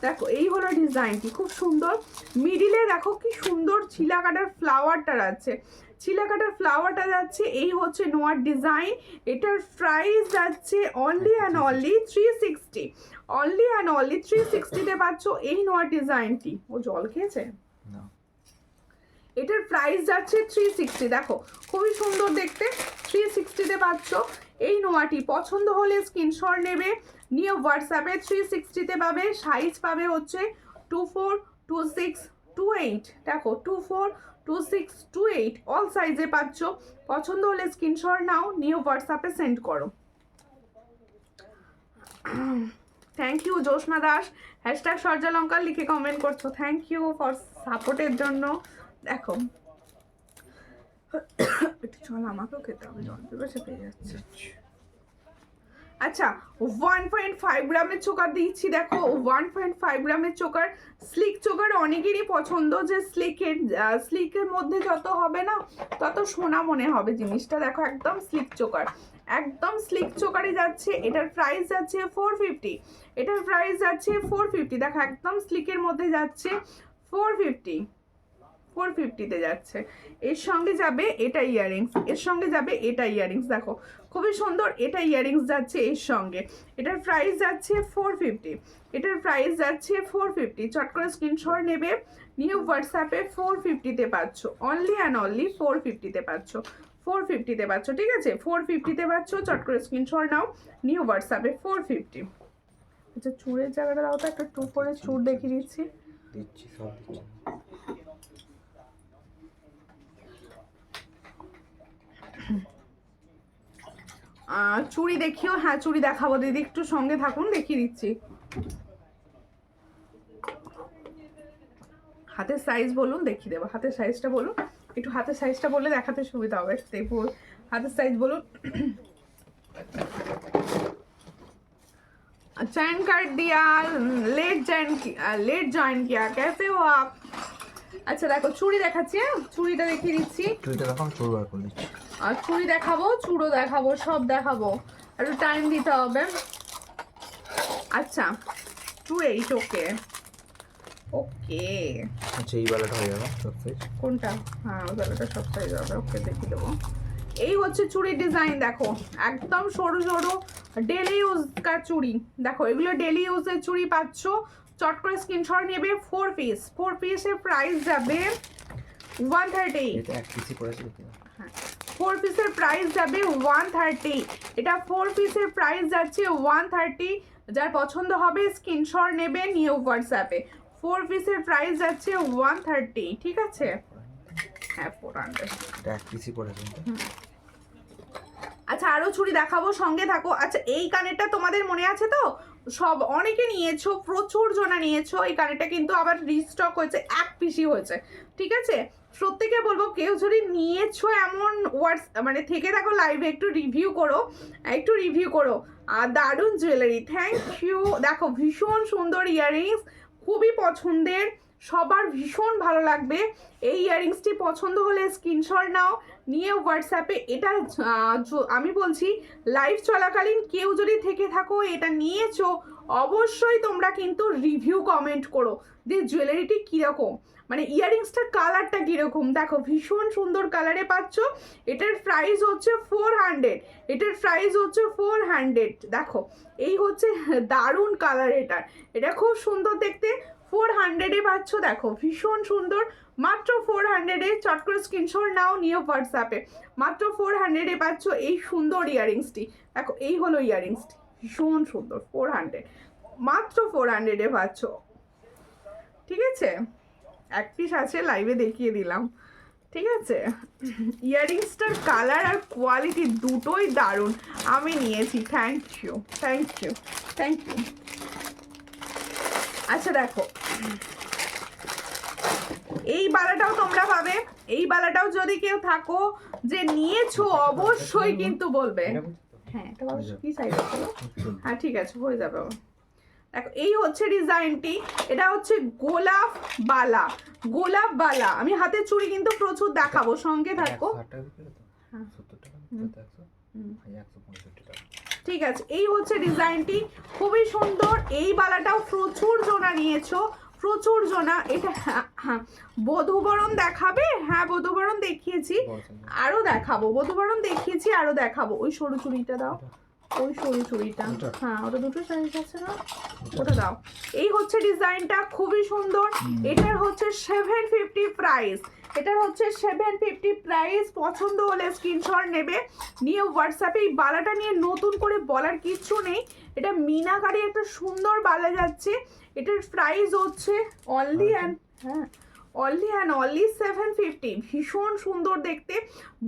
দেখো এই হলো ডিজাইনটি, খুব সুন্দর। মিডিলে দেখো কি সুন্দর ছিলা কাটার ফ্লাওয়ারটা আছে, ছিলা কাটার ফ্লাওয়ারটা যাচ্ছে। এই হচ্ছে নোয়ার ডিজাইন। এটার প্রাইস যাচ্ছে only and only 360, only and only 360-তে পাচ্ছ এই নোয়ার ডিজাইনটি। ও জল খেয়েছে? এটার প্রাইস যাচ্ছে 360, দেখো খুবই সুন্দর দেখতে, 360-তে পাচ্ছ এই নোয়াটি। পছন্দ হলে স্ক্রিনশট নেবে, নিয়ে হোয়াটসঅ্যাপে 360-তে পাবে। সাইজ পাবে হচ্ছে 24, 26, 28, দেখো 24, 26, 28 অল সাইজে পাচ্ছ। পছন্দ হলে স্ক্রিনশট নাও, নিয়ে হোয়াটসঅ্যাপে সেন্ড করো। Thank you Josna Das, hashtag সর্যালঙ্কার লিখে কমেন্ট করছো, থ্যাংক ইউ ফর সাপোর্টের জন্য। দেখো একটু চল, আমাকেও খেতে হবে, জল পেপাসে পেয়ে যাচ্ছে। আচ্ছা 1.5 গ্রামের চোকার দিচ্ছি, দেখো 1.5 গ্রামের চোকার, স্লিক চোকার অনেকেরই পছন্দ, যে স্লিকের মধ্যে যত হবে না তত সোনা মনে হবে জিনিসটা। দেখো একদম স্লিক চোকার, একদম স্লিক চোকারে যাচ্ছে। এটার প্রাইস যাচ্ছে 450, এটার প্রাইস যাচ্ছে 450, দেখো একদম স্লিকের মধ্যে যাচ্ছে 450, 450-তে যাচ্ছে। এর সঙ্গে যাবে এটা ইয়াররিংস, এর সঙ্গে যাবে এটা ইয়াররিংস, দেখো খুবই সুন্দর, এটা ইয়াররিংস যাচ্ছে এর সঙ্গে। এটার প্রাইস যাচ্ছে 450, এটার প্রাইস যাচ্ছে 450। চট করে স্ক্রিনশট নেবে, নিউ হোয়াটসঅ্যাপে 450-তে পাচ্ছ, অনলি অ্যান্ড অনলি 450-তে পাচ্ছ, 450-তে পাচ্ছ, ঠিক আছে 450-তে পাচ্ছ। চট করে স্ক্রিনশট নাও, নিউ হোয়াটসঅ্যাপে 450। আচ্ছা চুড়ের জায়গাটা দাও তো, একটা 2 করে চুড় দেখিয়ে দিচ্ছি। দিচ্ছি সব দিচ্ছি। চুড়ি দেখিও, হ্যাঁ চুড়ি দেখাবো দিদি, একটু সঙ্গে থাকুন, দেখিয়ে দিচ্ছি। হাতের সাইজ বলুন, দেখিয়ে দেবো। হাতের সাইজটা বলুন, একটু হাতের সাইজটা বললে দেখাতে সুবিধা হবে। দেখো হাতের সাইজ বলুন। चैन कर दिया, लेट ज्वाइन किया, कैसे हो आप? আচ্ছা দেখো চুড়ি দেখাচ্ছি, হ্যাঁ চুড়িটা দেখিয়ে দিচ্ছি। চুড়িটা দেখাও, চুড় বার করে দিচ্ছি। আর চুড়ি দেখাবো, চুড়ো দেখাবো, সব দেখাবো, একটু টাইম দিতে হবে। আচ্ছা 28, ওকে ওকে। আচ্ছা এই বেলাটা হয়ে যাবে সব সাইজ। কোনটা? হ্যাঁ ওই বেলাটা সব সাইজ হবে, ওকে দেখিয়ে দেবো। এই হচ্ছে চুড়ির ডিজাইন, দেখো একদম সরু সরু ডেলি ইউজ কার চুড়ি, দেখো এগুলো ডেলি ইউজের চুড়ি পাচ্ছ। চট করে স্ক্রিনশট নেবে। 4 পিস, 4 পিসের প্রাইস যাবে 130। এটা এক পিসই পড়েছে দেখি। হ্যাঁ 4 পিসের প্রাইস যাবে 130, এটা 4 পিসের প্রাইস যাচ্ছে 130। যার পছন্দ হবে স্ক্রিনশট নেবে, নিউ হোয়াটসঅ্যাপে। 4 পিসের প্রাইস যাচ্ছে 130, ঠিক আছে। হ্যাঁ 400, এটা এক পিসই পড়েছে। আচ্ছা আরো চুড়ি দেখাবো, সঙ্গে থাকো। আচ্ছা এই কানেরটা তোমাদের মনে আছে তো, সব অনেকে নিয়েছো, প্রচুর জনা নিয়েছো। এই কানেরটা কিন্তু আবার রিস্টক হয়েছে, এক পিসই হয়েছে, ঠিক আছে। প্রত্যেকে বলবো কেউ যদি নিয়েছো এমন মানে থেকে থাকো লাইভে, একটু রিভিউ করো, একটু রিভিউ করো। আর দারুণ জুয়েলারি, থ্যাংক ইউ। দেখো ভীষণ সুন্দর ইয়াররিংস, খুবই পছন্দের, সবার ভীষণ ভালো লাগবে। এই ইয়াররিংসটি পছন্দ হলে স্ক্রিনশট নাও, নিয়ে হোয়াটসঅ্যাপে। এটা আমি বলছি লাইভ চলাকালীন কেউ যদি থেকে থাকো এটা নিয়েছো, অবশ্যই তোমরা কিন্তু রিভিউ কমেন্ট করো যে জুয়েলারিটি কীরকম, মানে ইয়াররিংসটার কালারটা কীরকম। দেখো ভীষণ সুন্দর কালারে পাচ্ছ। এটার প্রাইস হচ্ছে 400, এটার প্রাইস হচ্ছে 400। দেখো এই হচ্ছে দারুণ কালার, এটা খুব সুন্দর দেখতে। 400-এ পাচ্ছ, দেখো ভীষণ সুন্দর, মাত্র 400-এ। চট করে স্ক্রিনশট নাও, নিও হোয়াটসঅ্যাপে। মাত্র 400-এ পাচ্ছ এই সুন্দর ইয়াররিংসটি। দেখো এই হলো ইয়াররিংসটি, ভীষণ সুন্দর, 400, মাত্র 400-এ পাচ্ছ, ঠিক আছে। এক পিস আছে, লাইভে দেখিয়ে দিলাম। ঠিক আছে, ইয়াররিংসটার কালার আর কোয়ালিটি দুটোই দারুণ, আমি নিয়েছি। Thank you, thank you, thank you. আচ্ছা দেখো, এই বালাটাও তোমরা পাবে। এই বালাটাও যদি কেউ থাকো যে নিয়েছো অবশ্যই কিন্তু বলবে। হ্যাঁ, এটা কি সাইজ আছে? হ্যাঁ ঠিক আছে, হয়ে যাবে। দেখো এই হচ্ছে ডিজাইনটি, এটা হচ্ছে গোলাপ বালা। গোলাপ বালা আমি হাতের চুড়ি কিন্তু প্রচুর দেখাবো, সঙ্গে থাকো। ঠিক আছে, এই হচ্ছে ডিজাইনটি, খুবই সুন্দর। এই বালাটাও প্রচুর জনা নিয়েছো, প্রচুর জনা। এটা হ্যাঁ বধূবরণ দেখাবে? হ্যাঁ বধূবরণ দেখিয়েছি, আরো দেখাবো। বধূবরণ দেখিয়েছি, আরো দেখাবো। ওই সরু চুড়িটা দাও, ওই সরু চুড়িটা। হ্যাঁ ওটা দুটো সাইজ আছে না, ওটা দাও। এই হচ্ছে ডিজাইনটা, খুবই সুন্দর। এটার হচ্ছে 750 প্রাইস, এটার হচ্ছে 750 প্রাইস। পছন্দ হলে স্ক্রিনশট নেবে, নিয়ে হোয়াটসঅ্যাপে। এই বালাটা নিয়ে নতুন করে বলার কিচ্ছু নেই, এটা মিনাকারি একটা সুন্দর বালা যাচ্ছে। এটার প্রাইস হচ্ছে অনলি অ্যান্ড অনলি 750। ভীষণ সুন্দর দেখতে।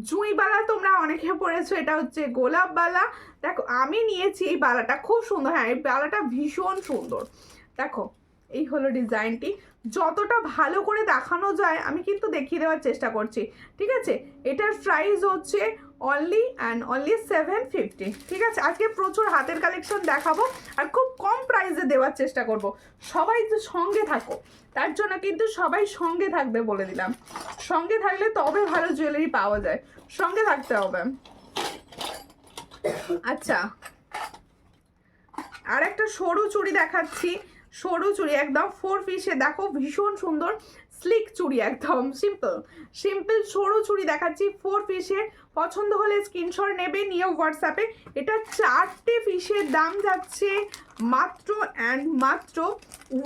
জুঁই বালা তোমরা অনেকে পড়েছো, এটা হচ্ছে গোলাপ বালা। দেখো আমি নিয়েছি এই বালাটা, খুব সুন্দর। হ্যাঁ এই বালাটা ভীষণ সুন্দর। দেখো এই হলো ডিজাইনটি, যতটা ভালো করে দেখানো যায় আমি কিন্তু দেখিয়ে দেওয়ার চেষ্টা করছি। ঠিক আছে, এটার প্রাইস হচ্ছে অনলি 750। ঠিক আছে, আজকে প্রচুর হাতের কালেকশন দেখাবো আর খুব কম প্রাইসে দেওয়ার চেষ্টা করব। সবাই যে সঙ্গে থাকো, তার জন্য কিন্তু সবাই সঙ্গে থাকবে বলে দিলাম। সঙ্গে থাকলে তবে ভালো জুয়েলারি পাওয়া যায়, সঙ্গে থাকতে হবে। আচ্ছা আর একটা সরু চুড়ি দেখাচ্ছি, সরু চুড়ি একদম 4 পিসে। দেখো ভীষণ সুন্দর স্লিক চুড়ি, একদম সিম্পল সরু চুড়ি দেখাচ্ছি 4 পিসে। পছন্দ হলে স্ক্রিনশট নেবে, নিয়ে হোয়াটসঅ্যাপে। এটা 4টে পিসের দাম যাচ্ছে মাত্র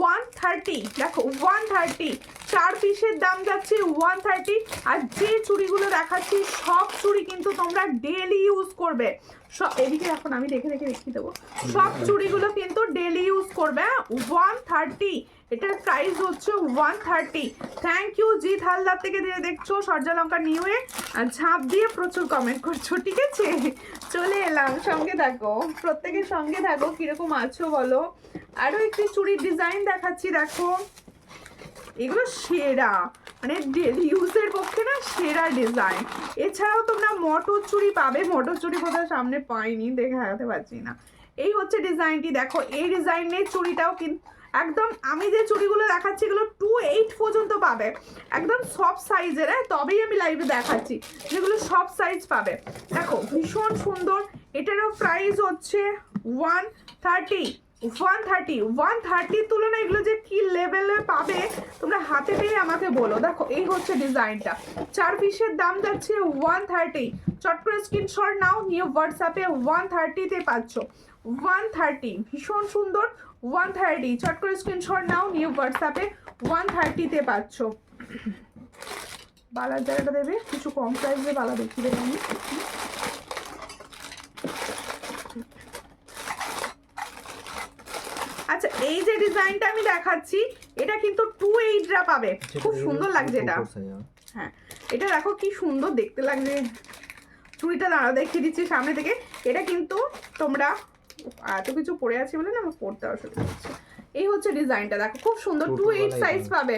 130। দেখো 130, 4 পিসের দাম যাচ্ছে 130। আর যে চুড়িগুলো দেখাচ্ছি সব চুড়ি কিন্তু তোমরা ডেলি ইউজ করবে। সব এদিকে এখন আমি দেখে দেখিয়ে দেবো। সব চুড়িগুলো কিন্তু ডেলি ইউজ করবে। 130, এটার প্রাইস হচ্ছে 130। থ্যাংক ইউ জিৎ হালদার থেকে দিয়ে দেখছো, সূর্যালঙ্কা নিউয়ে ঝাঁপ দিয়ে প্রচুর কমেন্ট করছো। ঠিক আছে, চলে এলাম, সঙ্গে থাকো, প্রত্যেকের সঙ্গে থাকো। কিরকম আছো বলো। আরো একটি চুড়ির ডিজাইন দেখাচ্ছি, দেখো এগুলো সেরা, মানে ডেলি ইউজের পক্ষে না সেরা ডিজাইন। এছাড়াও তোমরা মটর চুড়ি পাবে, মটর চুড়ি কোথাও সামনে পাইনি, দেখাতে পারছি না। এই হচ্ছে ডিজাইনটি, দেখো এই ডিজাইনের চুড়িটাও কিন্তু একদম, আমি যে চুড়িগুলো দেখাচ্ছি এগুলো 28 পর্যন্ত পাবে, একদম সব সাইজের। তবেই আমি লাইভে দেখাচ্ছি যেগুলো সব সাইজ পাবে। দেখো ভীষণ সুন্দর। এটারও প্রাইস হচ্ছে 130 তুলনায় এগুলো যে কি লেভেলে পাবে তোমরা হাতে পেয়ে আমাকে বলো। দেখো এই হচ্ছে ডিজাইনটা, 4 পিসের দাম যাচ্ছে 130। চট করে স্ক্রিনশট নাও, নিয়ে হোয়াটসঅ্যাপে 130-তে পাচ্ছ। 130 ভীষণ সুন্দর, 130 চট করে স্ক্রিনশট নাও, নিয়ে হোয়াটসঅ্যাপে 130-তে পাচ্ছ। বালার জায়গাটা দেবে, কিছু কম প্রাইসে বালা দেখিয়ে দেবে আমি। আচ্ছা এই যে ডিজাইনটা আমি দেখাচ্ছি এটা কিন্তু 28 পাবে, খুব সুন্দর লাগছে এটা। হ্যাঁ এটা দেখো কি সুন্দর দেখতে লাগছে চুড়িটা, দাঁড়াও দেখিয়ে দিচ্ছি সামনে থেকে। এটা কিন্তু তোমরা এত কিছু পরে আছি বলে না আমার পড়তে অসুবিধা হচ্ছে। এই হচ্ছে ডিজাইনটা, দেখো খুব সুন্দর, 28 সাইজ পাবে।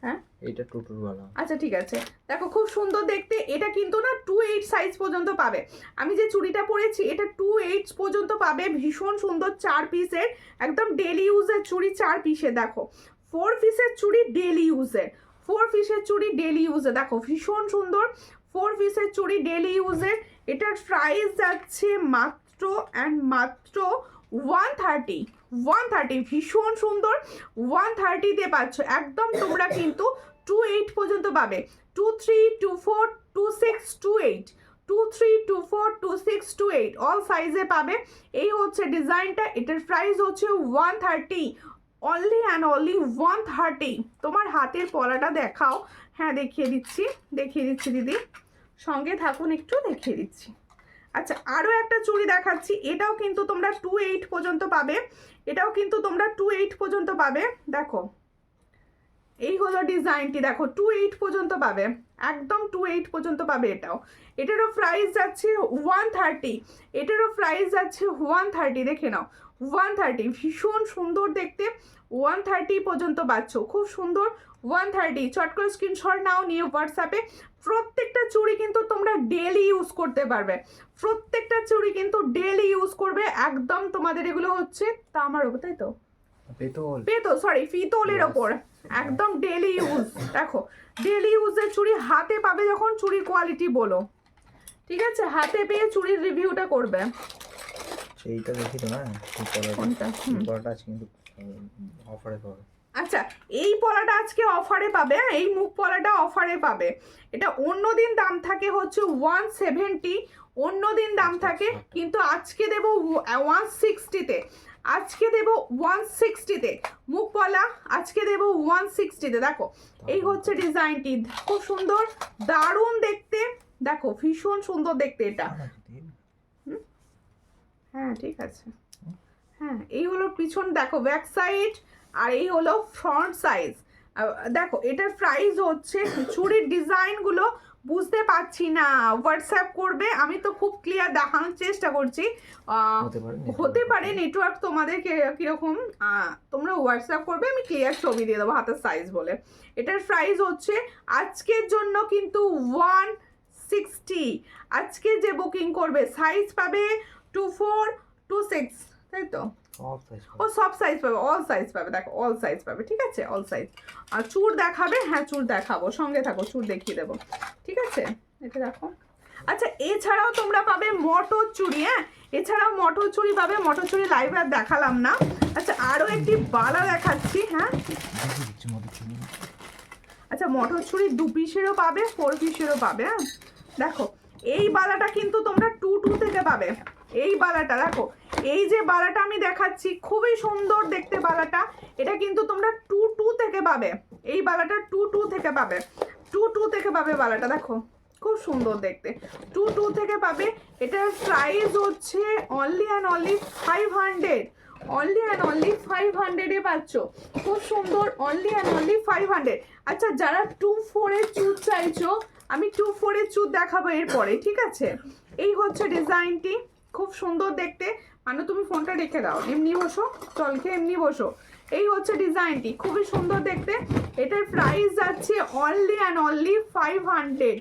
হ্যাঁ এটা টুটুর वाला। আচ্ছা ঠিক আছে, দেখো খুব সুন্দর দেখতে। এটা কিন্তু না 28 সাইজ পর্যন্ত পাবে। আমি যে চুড়িটা পরেছি এটা 28 পর্যন্ত পাবে। ভীষণ সুন্দর, 4 পিসের, একদম ডেলি ইউজের চুড়ি। 4 পিসে দেখো, 4 পিসের চুড়ি ডেলি ইউজের, 4 পিসের চুড়ি ডেলি ইউজে। দেখো ভীষণ সুন্দর, 4 পিসের চুড়ি ডেলি ইউজের। এটার প্রাইস যাচ্ছে মাত্র 130। ভীষণ সুন্দর, 130-তে পাচ্ছ। একদম তোমরা কিন্তু 28 পর্যন্ত পাবে, 23, 24, 26, 28, 23, 24, 26, 28 অল সাইজে পাবে। এই হচ্ছে ডিজাইনটা, এটার প্রাইস হচ্ছে 130, অনলি 130। তোমার হাতের পলাটা দেখাও। হ্যাঁ দেখিয়ে দিচ্ছি দিদি, সঙ্গে থাকুন একটু, দেখিয়ে দিচ্ছি। আচ্ছা আরও একটা চুড়ি দেখাচ্ছি, এটাও কিন্তু তোমরা 28 পর্যন্ত পাবে, এটাও কিন্তু তোমরা 28 পর্যন্ত পাবে। দেখো এই হলো ডিজাইনটি, দেখো 28 পর্যন্ত পাবে, একদম 28 পর্যন্ত পাবে এটাও। এটারও প্রাইস যাচ্ছে 130, এটারও প্রাইস যাচ্ছে 130, দেখে নাও 130, ভীষণ সুন্দর দেখতে, 130 পর্যন্ত পাচ্ছ, খুব সুন্দর 130। চট করে স্ক্রিনশট নাও, নিয়ে হোয়াটসঅ্যাপে। প্রত্যেকটা চুড়ি কিন্তু তোমরা ডেলি ইউজ করতে পারবে, প্রত্যেকটা চুড়ি কিন্তু ডেলি ইউজ করবে একদম। তোমাদের এগুলো হচ্ছে তামার ওপর, তাই তো পিতলের ওপর, একদম ডেলি ইউজ। দেখো ডেলি ইউজের চুড়ি হাতে পাবে যখন, চুড়ির কোয়ালিটি বলো, ঠিক আছে? হাতে পেয়ে চুড়ির রিভিউটা করবে। সেইটা দেখি তো না, কোনটা? পলাটা আছে কিন্তু অফারে পাবে। আচ্ছা, এই পলাটা আজকে অফারে পাবে, এই মুখ পলাটা অফারে পাবে। এটা অন্যদিন দাম থাকে হচ্ছে 170, অন্যদিন দাম থাকে, কিন্তু আজকে দেবো 160-তে, আজকে দেবো 160-তে মুখ পলা, আজকে দেবো 160-তে। দেখো এই হচ্ছে ডিজাইনটি, খুব সুন্দর, দারুণ দেখতে, দেখো ভীষণ সুন্দর দেখতে এটা। হ্যাঁ ঠিক আছে, হ্যাঁ এই হলো পিছন, দেখো ব্যাক সাইড, আর এই হলো ফ্রন্ট সাইজ। দেখো এটার প্রাইস হচ্ছে, চুড়ির ডিজাইনগুলো বুঝতে পারছি না, হোয়াটসঅ্যাপ করবে, আমি তো খুব ক্লিয়ার দেখানোর চেষ্টা করছি, হতে পারে নেটওয়ার্ক তোমাদের কিরকম, তোমরা হোয়াটসঅ্যাপ করবে, আমি ক্লিয়ার ছবি দিয়ে দেবো হাতের সাইজ বলে। এটার প্রাইস হচ্ছে আজকের জন্য কিন্তু 160, আজকে যে বুকিং করবে সাইজ পাবে 24, 26, তাই তো? ও সব সাইজ পাবে, অল সাইজ পাবে, দেখো অল সাইজ পাবে, ঠিক আছে? All size. আর চুড় দেখাবে? হ্যাঁ চুড় দেখাবো, সঙ্গে থাকো, চুড় দেখিয়ে দেবো, ঠিক আছে? এটা দেখো। আচ্ছা এছাড়াও তোমরা পাবে মটর চুড়ি, হ্যাঁ এছাড়াও মটর চুড়ি পাবে, মটর চুড়ি লাইভে আর দেখালাম না। আচ্ছা আরও একটি বালা দেখাচ্ছি, হ্যাঁ আচ্ছা মটর চুড়ি 2 পিসেরও পাবে, 4 পিসেরও পাবে, হ্যাঁ দেখো এই বালাটা কিন্তু তোমরা 22 থেকে পাবে, এই বালাটা দেখো, এই যে বালাটা আমি দেখাচ্ছি খুবই সুন্দর দেখতে বালাটা, এটা কিন্তু তোমরা 22 থেকে পাবে, এই বালাটা 22 থেকে পাবে, 22 থেকে পাবে বালাটা, দেখো খুব সুন্দর দেখতে, 22 থেকে পাবে। এটার প্রাইস হচ্ছে only and only 500, only and only 500-এ পাচ্ছ, খুব সুন্দর, অনলি অ্যান্ড অনলি 500। আচ্ছা যারা 24-এর চুজ চাইছো, আমি 24-এর চুজ দেখাবো এরপরে, ঠিক আছে? এই হচ্ছে ডিজাইনটি, খুব সুন্দর দেখতে, মানে তুমি ফোনটা রেখে দাও, এমনি বসো, চল খেয়ে এমনি বসো। এই হচ্ছে ডিজাইনটি, খুবই সুন্দর দেখতে, এটার প্রাইস যাচ্ছে অনলি অ্যান্ড অনলি 500,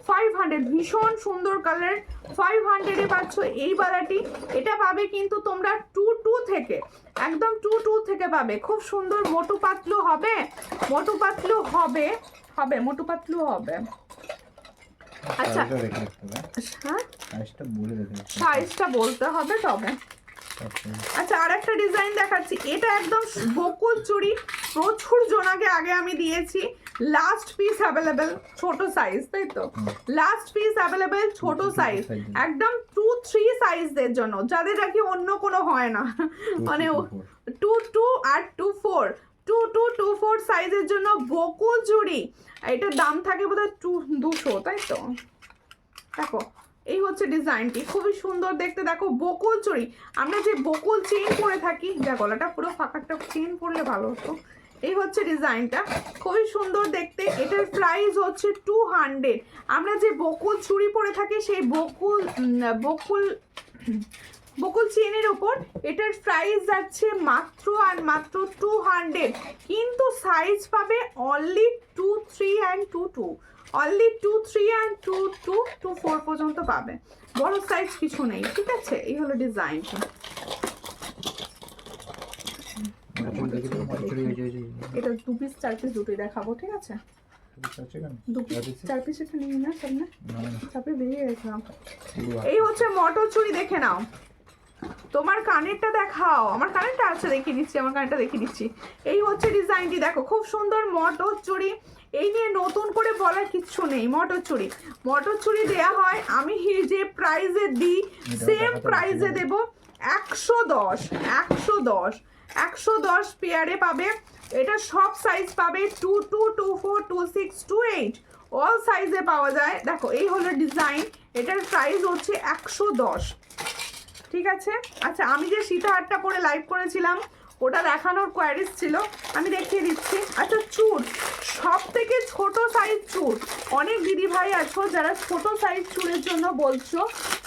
500, ভীষণ সুন্দর কালার, 500-এ পাচ্ছ এই বালাটি। এটা পাবে কিন্তু তোমরা 22 থেকে, একদম 22 থেকে পাবে, খুব সুন্দর, মোটু পাতলু হবে, মোটু পাতলু হবে, হবে মোটু পাতলু হবে। আচ্ছা হ্যাঁ সাইজটা বলতে হবে তবে। আচ্ছা আর একটা ডিজাইন দেখাচ্ছি, এটা একদম বকুল চুড়ি, প্রচুর জনাকে আগে আমি দিয়েছি, লাস্ট পিস অ্যাভেলেবেল, ছোট সাইজ, তাই তো? লাস্ট পিস অ্যাভেলেবেল ছোট সাইজ, একদম 2-3 সাইজদের জন্য, যাদের নাকি অন্য কোনো হয় না, মানে 22 আর 24, 22-24 সাইজের জন্য বকুল চুড়ি, এটার দাম থাকে বোধহয় 200, তাই তো? দেখো এই হচ্ছে ডিজাইনটি, খুবই সুন্দর দেখতে, দেখো বকুল চুড়ি, আমরা যে বকুল চেইন পরে থাকি, যা গলাটা পুরো ফাঁকাটা চেইন পরলে ভালো হতো। এই হচ্ছে ডিজাইনটা, খুবই সুন্দর দেখতে, এটার প্রাইস হচ্ছে 200। আমরা যে বকুল চুড়ি পরে থাকি সেই বকুল চেইনের ওপর এটার প্রাইস যাচ্ছে মাত্র আর মাত্র 200, কিন্তু সাইজ পাবে অনলি 2, 3 and 2, অনলি 2, 3 and 2, 4 পর্যন্ত পাবে, বড় সাইজ কিছু নেই, ঠিক আছে? এই হলো ডিজাইনটা। এটা 2 পিস 4 পিস দুটোই দেখাবো, ঠিক আছে? 2 পিস 4 পিস এটা নিয়ে না সামনে চাপে বেরিয়ে গেছিলাম। এই হচ্ছে মটর চুড়ি, দেখে নাও, তোমার কানেরটা দেখাও, আমার কানেরটা আছে দেখিয়ে দিচ্ছি, আমার কানেরটা দেখিয়ে দিচ্ছি। এই হচ্ছে ডিজাইনটি, দেখো খুব সুন্দর মটর চুড়ি, এই নিয়ে নতুন করে বলার কিচ্ছু নেই, মটর চুড়ি, মটর চুড়ি দেওয়া হয়, আমি যে প্রাইজে দিই সেম প্রাইজে দেব, 110, 110, 110 পেয়ারে পাবে, এটা সব সাইজ পাবে, 22, 24, 26, 28, অল সাইজে পাওয়া যায়। দেখো এই হলো ডিজাইন, এটার প্রাইস হচ্ছে 110, ঠিক আছে? আচ্ছা আমি যে সীতাহারটা পরে লাইভ করেছিলাম ওটা দেখানোর কোয়ারিজ ছিল, আমি দেখিয়ে দিচ্ছি। আচ্ছা চুড়, সব থেকে ছোট সাইজ চুড়, অনেক দিদি ভাই আছো যারা ছোট সাইজ চুড়ের জন্য বলছো,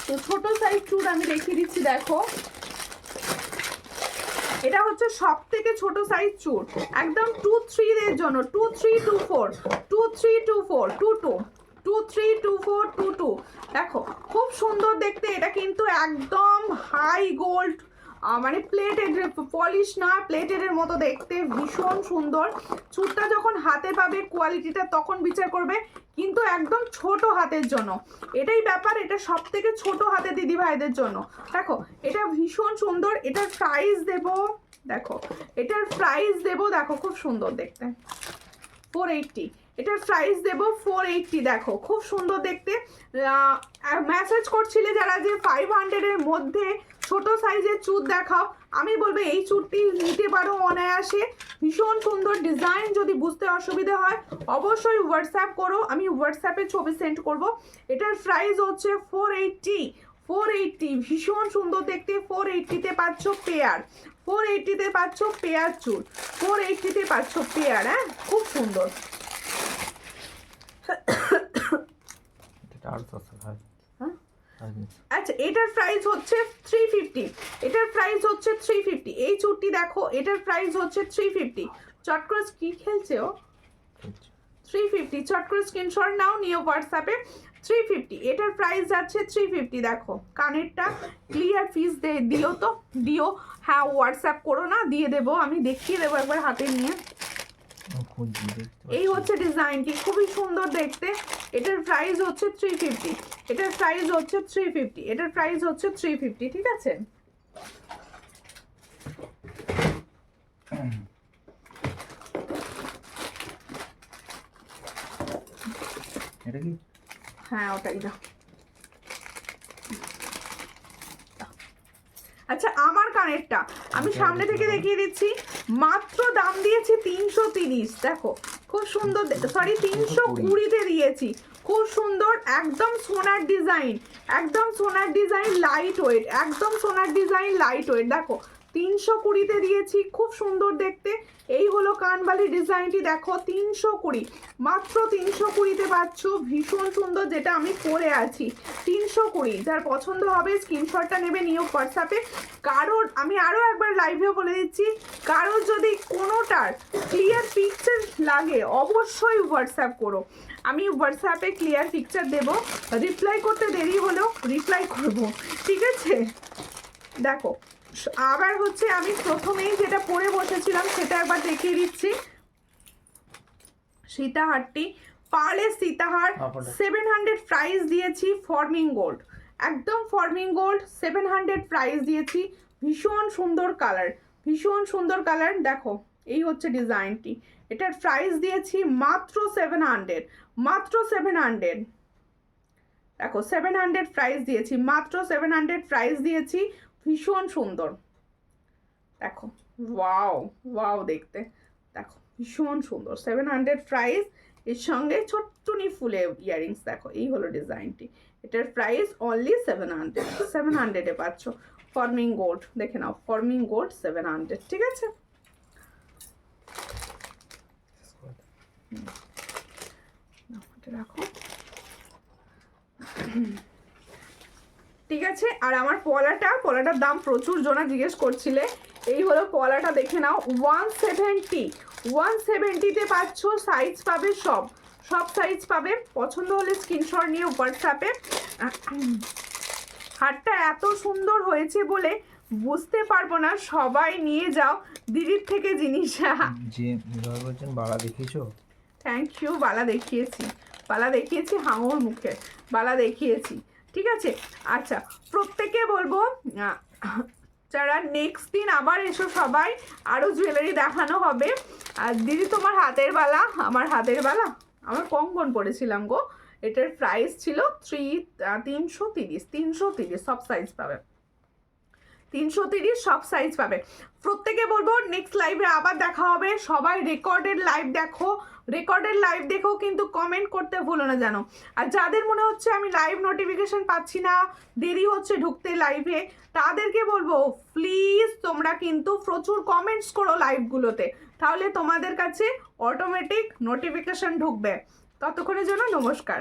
তো ছোট সাইজ চুড় আমি দেখিয়ে দিচ্ছি। দেখো এটা হচ্ছে সব থেকে ছোট সাইজ চুড়, একদম 2-3 এর জন্য, 2-3-2-4, 2-3-2-4, 2-2, 2-3-2-4, 2-2। দেখো খুব সুন্দর দেখতে, এটা কিন্তু একদম হাই গোল্ড, মানে প্লেটেড, পলিশ না, প্লেটেডের মতো দেখতে, ভীষণ সুন্দর। চুড়টা যখন হাতে পাবে কোয়ালিটিটা তখন বিচার করবে, কিন্তু একদম ছোট হাতের জন্য এটাই ব্যাপার, এটা সব থেকে ছোট হাতে দিদি ভাইদের জন্য। দেখো এটা ভীষণ সুন্দর, এটার প্রাইস দেব, দেখো এটার প্রাইস দেব, দেখো খুব সুন্দর দেখতে, 480, এটার প্রাইস দেব 480। দেখো খুব সুন্দর দেখতে। মেসেজ করছিলে যারা যে 500 এর মধ্যে ছোট সাইজের চুড় দেখাও, আমি বলবো এই চুড়টি নিতে পারো অনায়াসে, ভীষণ সুন্দর ডিজাইন। যদি বুঝতে অসুবিধা হয় অবশ্যই হোয়াটসঅ্যাপ করো, আমি হোয়াটসঅ্যাপে ছবি সেন্ড করব। এটার প্রাইস হচ্ছে 480, 480, ভীষণ সুন্দর দেখতে। 480-তে পাচ্ছ পেয়ার, 480-তে পাচ্ছ পেয়ার চুড়, 480-তে পাচ্ছ পেয়ার। হ্যাঁ খুব সুন্দর। আচ্ছা এটার প্রাইস হচ্ছে 350, এটার প্রাইস হচ্ছে 350। এই চুড়টি দেখো, এটার প্রাইস হচ্ছে 350। চট করে কি খেলছে ও, 350, চট করে স্ক্রিনশট নাও, নিয়ে হোয়াটসঅ্যাপে 350, এটার প্রাইস যাচ্ছে 350। দেখো কানেরটা ক্লিয়ার পিস দিও তো, দিও, হ্যাঁ হোয়াটসঅ্যাপ করো না, দিয়ে দেবো, আমি দেখিয়ে দেবো একবার হাতে নিয়ে। এই হচ্ছে ডিজাইনটি, খুবই সুন্দর দেখতে। এটার প্রাইস হচ্ছে 350, এটার প্রাইস হচ্ছে 350, এটার প্রাইস হচ্ছে 350, ঠিক আছে। এটা কি, হ্যাঁ ওটাই না। আচ্ছা আমার কানেরটা আমি সামনে থেকে দেখিয়ে দিচ্ছি, মাত্র দাম দিয়েছি 330। দেখো খুব সুন্দর, সরি 320-তে দিয়েছি, খুব সুন্দর, একদম সোনার ডিজাইন, একদম সোনার ডিজাইন, লাইট ওয়েট, একদম সোনার ডিজাইন, লাইট ওয়েট। দেখো 320-তে দিয়েছি, খুব সুন্দর দেখতে। এই হলো কানবালি ডিজাইনটি, দেখো 320, মাত্র 320-তে পাচ্ছ, ভীষণ সুন্দর, যেটা আমি পরে আছি 320। যার পছন্দ হবে স্ক্রিনশটটা নেবে, নিয়ে হোয়াটসঅ্যাপে। কারোর আমি আরও একবার লাইভেও বলে দিচ্ছি, কারোর যদি কোনোটার ক্লিয়ার পিকচার লাগে অবশ্যই হোয়াটসঅ্যাপ করো, আমি হোয়াটসঅ্যাপে ক্লিয়ার পিকচার দেবো, রিপ্লাই করতে দেরি হলেও রিপ্লাই করব, ঠিক আছে। দেখো আবার হচ্ছে আমি প্রথমেই যেটা পরে বসেছিলাম সেটা একবার দেখিয়ে দিচ্ছি, সীতাহারটি, পার্লের সীতাহার, 700 প্রাইস দিয়েছি, ফর্মিং গোল্ড, একদম ফর্মিং গোল্ড, 700 প্রাইস দিয়েছি, ভীষণ সুন্দর কালার, ভীষণ সুন্দর কালার। দেখো এই হচ্ছে ডিজাইনটি, এটার প্রাইস দিয়েছি মাত্র 700, মাত্র 700। দেখো 700 প্রাইস দিয়েছি, মাত্র 700 প্রাইস দিয়েছি, ভীষণ সুন্দর। দেখো ওয়াও ওয়াও দেখতে, দেখো ভীষণ সুন্দর, 700 প্রাইস, এর সঙ্গে ছোট্টনি ফুলে ইয়ারিংস। দেখো এই হলো ডিজাইনটি, এটার প্রাইস অনলি 700, 700-এ পাচ্ছ। ফর্মিং গোল্ড দেখে নাও, ফর্মিং গোল্ড 700, ঠিক আছে। রাখো, ঠিক আছে। আর আমার পলাটার দাম প্রচুর জনা জিজ্ঞেস করছিলে, এই হলো পলাটা, দেখে নাও 170, 170-তে পাচ্ছ, সাইজ পাবে সব সাইজ পাবে, পছন্দ হলে স্ক্রিনশট নিয়ে হোয়াটসঅ্যাপে। হারটা এত সুন্দর হয়েছে বলে বুঝতে পারবো না, সবাই নিয়ে যাও দিদির থেকে জিনিস। যে বলছেন বালা দেখিয়েছো, থ্যাংক ইউ, বালা দেখিয়েছি, বালা দেখিয়েছি, হাঙর মুখে বালা দেখিয়েছি, ঠিক আছে। আচ্ছা প্রত্যেকে বলবো যারা নেক্সট দিন আবার এসো, সবাই আরও জুয়েলারি দেখানো হবে। আর দিদি তোমার হাতের বালা, আমার হাতের বালা, আমার কঙ্কন পরেছিলাম গো, এটার প্রাইস ছিল 330, 330, সব সাইজ পাবে, 330 সব সাইজ পাবে। প্রত্যেকে বলবো নেক্সট লাইভে আবার দেখা হবে। সবাই রেকর্ডেড লাইভ দেখো, রেকর্ডেড লাইভ দেখো, কিন্তু কমেন্ট করতে ভুলো না জানো। আর যাদের মনে হচ্ছে আমি লাইভ নোটিফিকেশন পাচ্ছি না, দেরি হচ্ছে ঢুকতে লাইভে, তাদেরকে বলবো প্লিজ তোমরা কিন্তু প্রচুর কমেন্টস করো লাইভগুলোতে, তাহলে তোমাদের কাছে অটোমেটিক নোটিফিকেশন ঢুকবে। ততক্ষণের জন্য নমস্কার।